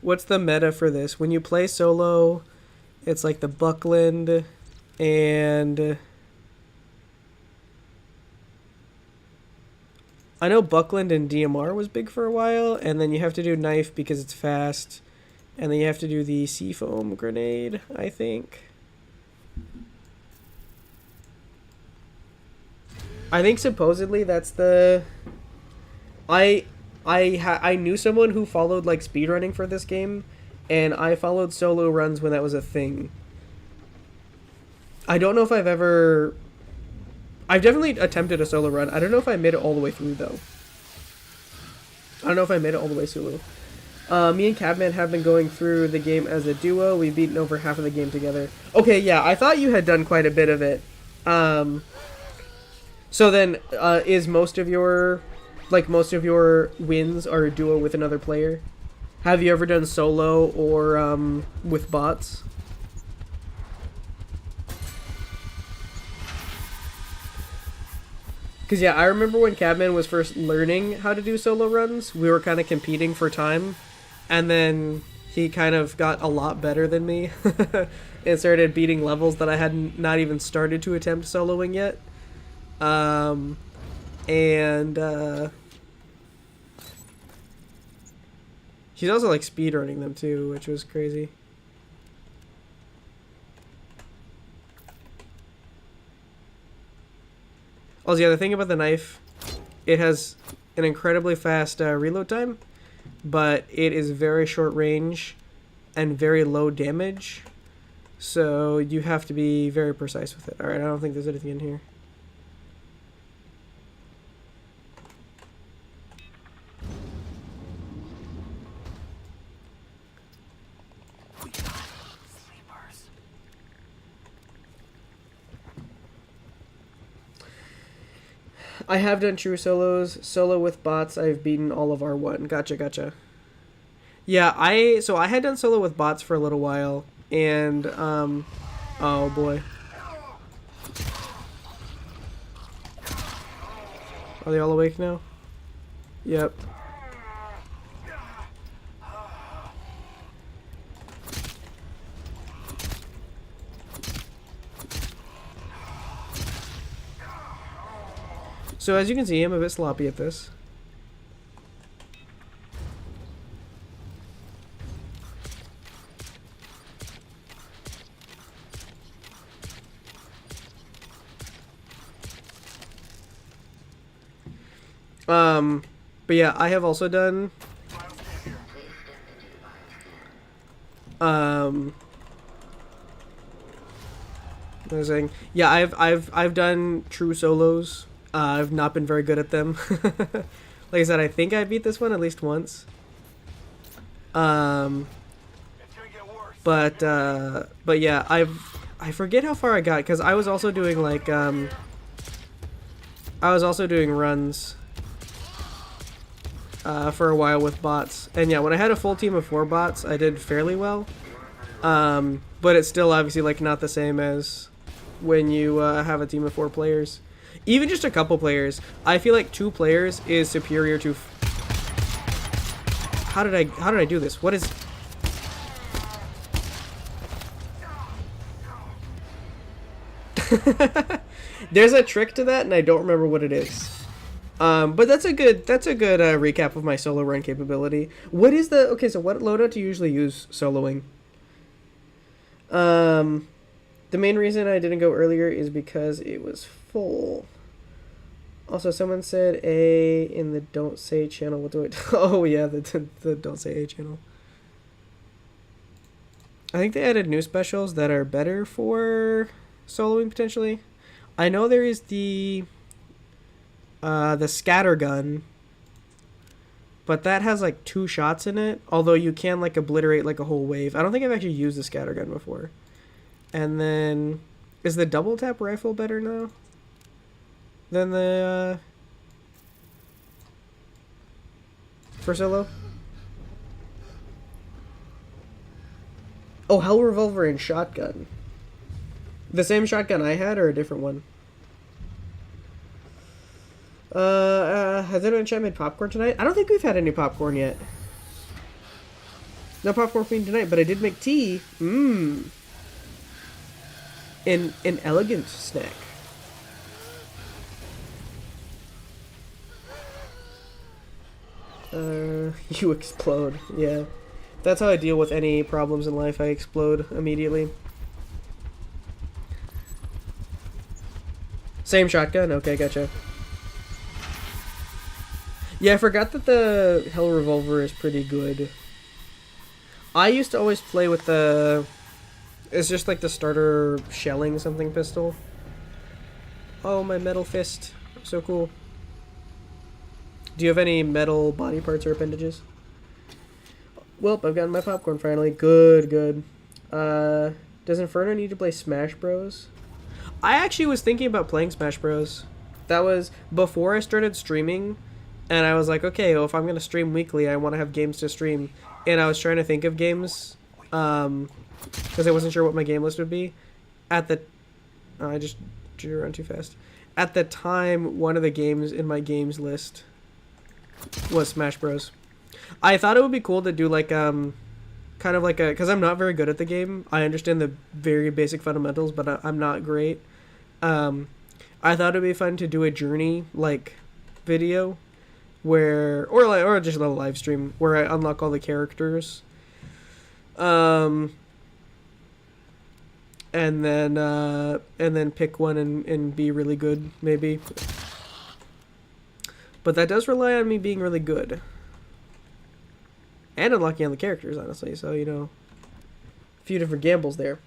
What's the meta for this? When you play solo, it's like the Buckland and... I know Buckland and DMR was big for a while, and then you have to do knife because it's fast, and then you have to do the seafoam grenade, I think. I think supposedly that's the... I knew someone who followed like speedrunning for this game, and I followed solo runs when that was a thing. I don't know if I've ever... I've definitely attempted a solo run. I don't know if I made it all the way through, though. I don't know if I made it all the way solo. Me and Cabman have been going through the game as a duo. We've beaten over half of the game together. Okay, yeah, I thought you had done quite a bit of it. So then, is most of your wins are a duo with another player? Have you ever done solo or with bots? Because, yeah, I remember when Cabman was first learning how to do solo runs, we were kind of competing for time, and then he kind of got a lot better than me and started beating levels that I hadn't not even started to attempt soloing yet. He's also, like, speedrunning them, too, which was crazy. Also, yeah, the thing about the knife, it has an incredibly fast reload time, but it is very short range and very low damage, so you have to be very precise with it. Alright, I don't think there's anything in here. I have done true solos. Solo with bots, I've beaten all of R1. Gotcha. Yeah, I had done solo with bots for a little while, and, oh boy. Are they all awake now? Yep. So as you can see, I'm a bit sloppy at this. But yeah, I have also done I was saying, yeah, I've done true solos. I've not been very good at them. Like I said, I think I beat this one at least once. But yeah, I forget how far I got because I was also doing like I was also doing runs for a while with bots, and yeah, when I had a full team of 4 bots, I did fairly well. But it's still obviously like not the same as when you have a team of 4 players. Even just a couple players. I feel like 2 players is superior to... How did I do this? What is... There's a trick to that, and I don't remember what it is. But that's a good recap of my solo run capability. What is the... Okay, so what loadout do you usually use soloing? The main reason I didn't go earlier is because it was full. Also, someone said A in the Don't Say channel. What do I... Oh, yeah, the Don't Say A channel. I think they added new specials that are better for soloing, potentially. I know there is the scatter gun, but that has, like, 2 shots in it, although you can, like, obliterate, like, a whole wave. I don't think I've actually used the scatter gun before. And then... Is the double tap rifle better now than the for solo? Oh, Hell Revolver and shotgun. The same shotgun I had, or a different one? Has anyone in chat made popcorn tonight? I don't think we've had any popcorn yet. No popcorn for me tonight, but I did make tea. Mmm. An elegant snack. You explode. Yeah. That's how I deal with any problems in life. I explode immediately. Same shotgun? Okay, gotcha. Yeah, I forgot that the Hell Revolver is pretty good. I used to always play with the... It's just like the starter shelling something pistol. Oh, my metal fist. So cool. Do you have any metal body parts or appendages? Well, I've gotten my popcorn finally. Good, good. Does Inferno need to play Smash Bros? I actually was thinking about playing Smash Bros. That was before I started streaming, and I was like, okay, well, if I'm going to stream weekly, I want to have games to stream. And I was trying to think of games, because I wasn't sure what my game list would be. I just drew around too fast. At the time, one of the games in my games list was Smash Bros. I thought it would be cool to do like kind of like a, because I'm not very good at the game. I understand the very basic fundamentals, but I'm not great. I thought it'd be fun to do a journey like video where, or just a little live stream where I unlock all the characters. And then pick one and be really good, maybe. But that does rely on me being really good. And unlocking all the characters, honestly, so, you know, a few different gambles there.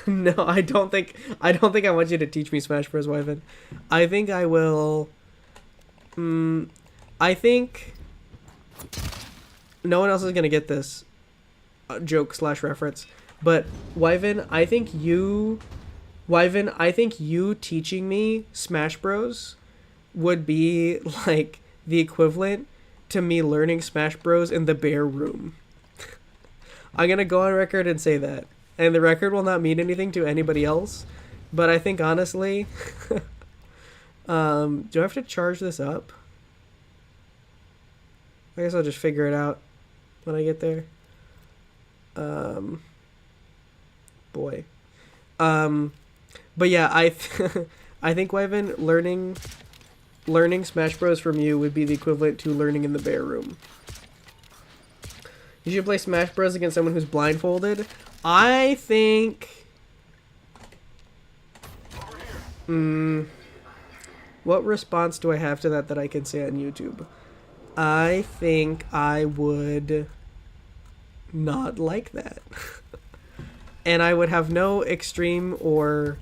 No, I don't think I want you to teach me Smash Bros. Wyvern. I think I will... I think... No one else is going to get this joke / reference. But, Wyvern, I think you teaching me Smash Bros. Would be, like, the equivalent to me learning Smash Bros. In the bare room. I'm going to go on record and say that. And the record will not mean anything to anybody else. But I think, honestly... do I have to charge this up? I guess I'll just figure it out when I get there. Boy. But yeah, I think, Wyvern, learning Smash Bros. From you would be the equivalent to learning in the bare room. You should play Smash Bros. Against someone who's blindfolded. I think... what response do I have to that I can say on YouTube? I think I would not like that. And I would have no extreme or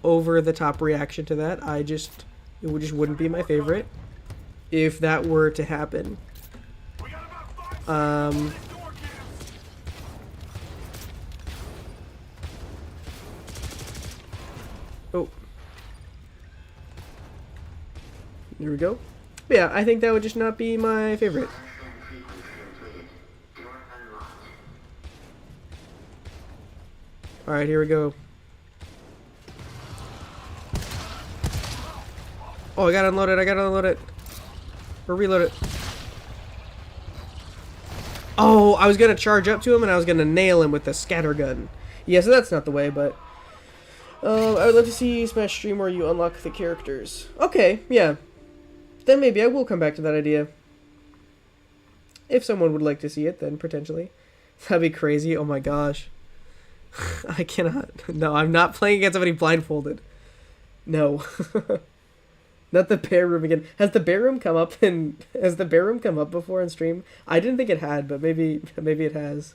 over-the-top reaction to that. It just wouldn't be my favorite if that were to happen. Oh. There we go. But yeah, I think that would just not be my favorite. Alright, here we go. Oh, I gotta unload it. Or reload it. Oh, I was gonna charge up to him and I was gonna nail him with the scattergun. Yeah, so that's not the way, but... I would love to see Smash stream where you unlock the characters. Okay, yeah. Then maybe I will come back to that idea. If someone would like to see it, then potentially. That'd be crazy. Oh my gosh. I cannot. No, I'm not playing against somebody blindfolded. No. Not the bear room again. Has the bear room come up before on stream? I didn't think it had, but maybe it has.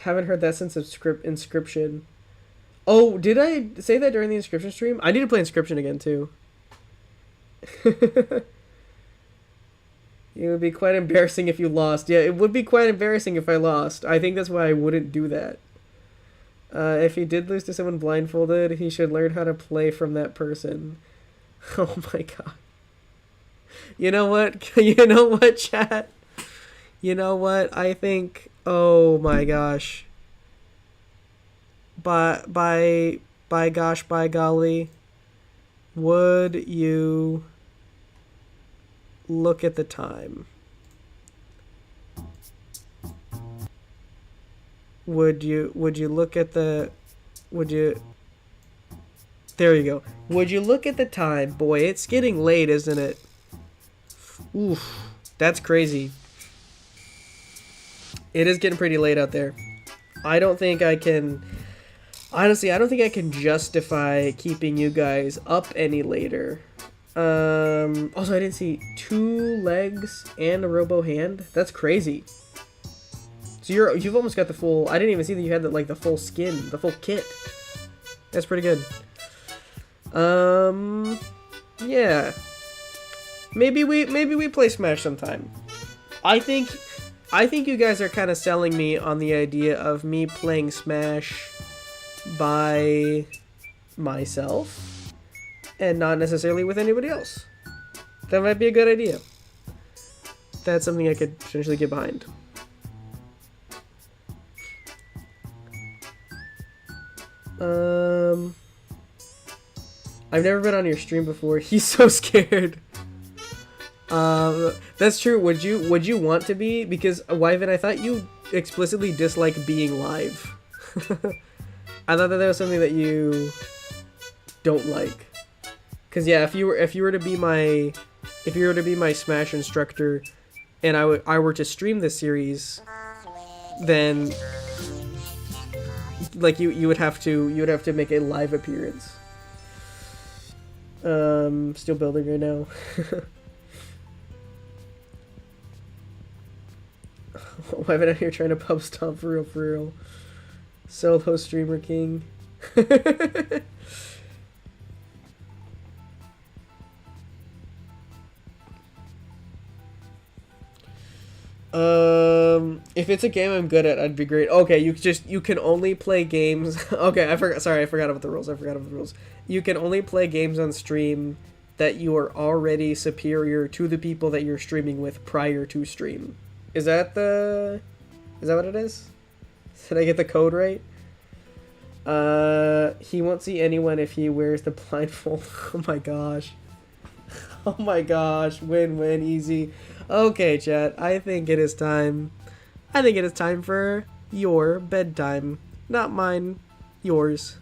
Haven't heard that since Inscription. Oh, did I say that during the Inscription stream? I need to play Inscription again too. It would be quite embarrassing if you lost. Yeah, it would be quite embarrassing if I lost. I think that's why I wouldn't do that. If he did lose to someone blindfolded, he should learn how to play from that person. Oh my god. You know what? You know what, chat? You know what? I think. Oh my gosh. By gosh, by golly. Would you look at the time? Would you look at the would you There you go. Would you look at the time? Boy, it's getting late, isn't it? Oof. That's crazy. It is getting pretty late out there. I don't think I can Honestly, I don't think I can justify keeping you guys up any later. Also, I didn't see 2 legs and a robo hand. That's crazy. So you've almost got the full. I didn't even see that you had the full skin, the full kit. That's pretty good. Yeah. Maybe we play Smash sometime. I think you guys are kind of selling me on the idea of me playing Smash by myself and not necessarily with anybody else. That might be a good idea. That's something I could potentially get behind. I've never been on your stream before. He's so scared. That's true. Would you want to be? Because Wyvern, I thought you explicitly dislike being live. I thought that was something that you don't like. Cause yeah, if you were to be my Smash instructor, and I were to stream this series, then like you would have to make a live appearance. Still building right now. Why am I out here trying to pub stomp for real? Solo streamer king. If it's a game I'm good at, I'd be great. Okay, you can only play games. Okay, I forgot about the rules. You can only play games on stream that you are already superior to the people that you're streaming with prior to stream. Is that what it is? Did I get the code right? He won't see anyone if he wears the blindfold. Oh my gosh. Oh my gosh. Win, easy. Okay, chat. I think it is time for your bedtime. Not mine. Yours.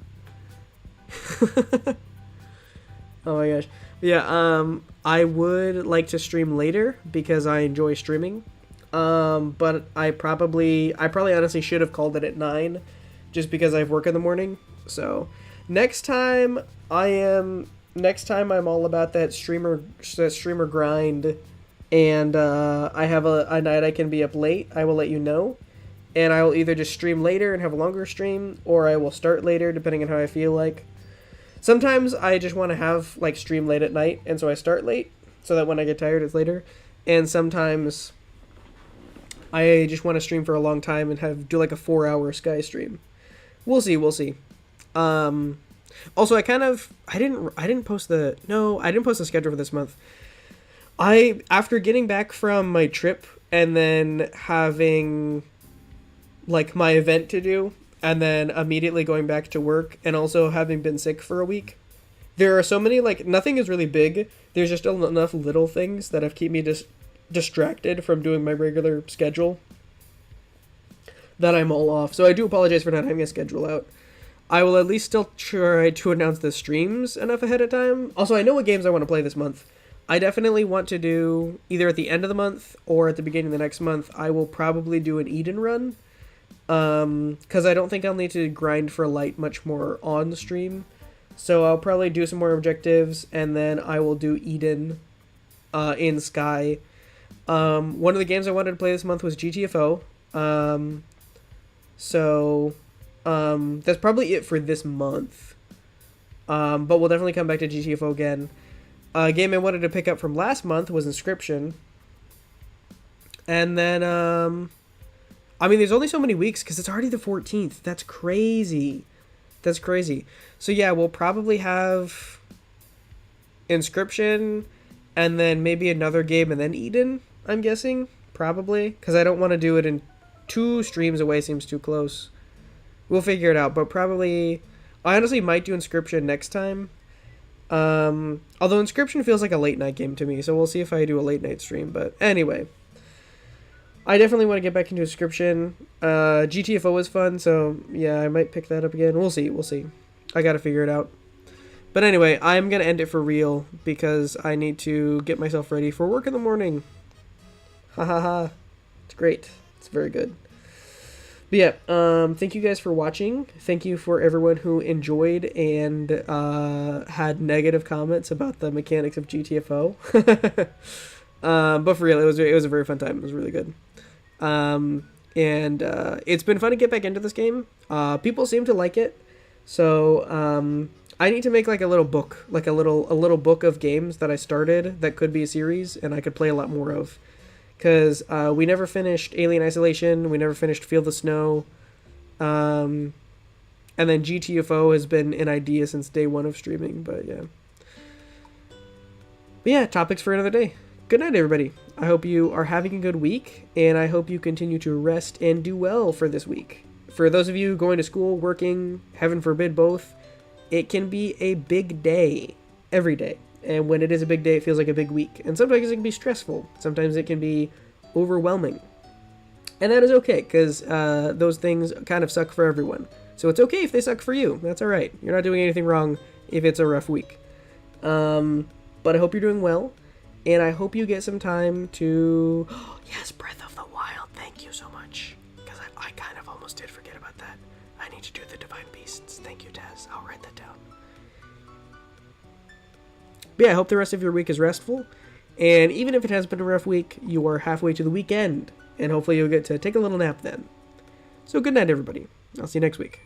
Oh my gosh. Yeah, I would like to stream later because I enjoy streaming. But I probably honestly should have called it at 9 just because I have work in the morning. So next time I'm all about that streamer grind, and I have a night I can be up late. I will let you know, and I will either just stream later and have a longer stream, or I will start later depending on how I feel like. Sometimes I just want to have stream late at night, and so I start late so that when I get tired it's later. And sometimes I just want to stream for a long time and do a 4-hour Sky stream. We'll see. Also, I didn't post the schedule for this month. After getting back from my trip and then having my event to do, and then immediately going back to work, and also having been sick for a week, there are so many nothing is really big. There's just enough little things that have kept me distracted from doing my regular schedule that I'm all off. So I do apologize for not having a schedule out. I will at least still try to announce the streams enough ahead of time. Also, I know what games I want to play this month. I definitely want to do either at the end of the month or at the beginning of the next month. I will probably do an Eden run, because I don't think I'll need to grind for light much more on the stream. So I'll probably do some more objectives, and then I will do Eden in Sky. One of the games I wanted to play this month was GTFO. So that's probably it for this month. But we'll definitely come back to GTFO again. A game I wanted to pick up from last month was Inscription. And then, there's only so many weeks because it's already the 14th. That's crazy. So yeah, we'll probably have Inscription, and then maybe another game, and then Eden, I'm guessing. Probably. Because I don't want to do it in 2 streams away. Seems too close. We'll figure it out. But probably... I honestly might do Inscription next time. Although Inscription feels like a late night game to me. So we'll see if I do a late night stream. But anyway... I definitely want to get back into Inscription. GTFO was fun, so yeah, I might pick that up again. We'll see. I gotta figure it out. But anyway, I'm gonna end it for real because I need to get myself ready for work in the morning. Ha ha ha. It's great. It's very good. But yeah, thank you guys for watching. Thank you for everyone who enjoyed and had negative comments about the mechanics of GTFO. But for real, it was a very fun time. It was really good. It's been fun to get back into this game. People seem to like it. So, I need to make like a little book, like a little book of games that I started that could be a series and I could play a lot more of. Cause, we never finished Alien Isolation. We never finished Feel the Snow. And then GTFO has been an idea since day 1 of streaming, but yeah. But yeah, topics for another day. Good night, everybody. I hope you are having a good week, and I hope you continue to rest and do well for this week. For those of you going to school, working, heaven forbid both, it can be a big day every day. And when it is a big day, it feels like a big week. And sometimes it can be stressful. Sometimes it can be overwhelming. And that is okay, because those things kind of suck for everyone. So it's okay if they suck for you. That's all right. You're not doing anything wrong if it's a rough week. But I hope you're doing well. And I hope you get some time to... Oh, yes, Breath of the Wild. Thank you so much. Because I kind of almost did forget about that. I need to do the Divine Beasts. Thank you, Taz. I'll write that down. But yeah, I hope the rest of your week is restful. And even if it has been a rough week, you are halfway to the weekend. And hopefully you'll get to take a little nap then. So good night, everybody. I'll see you next week.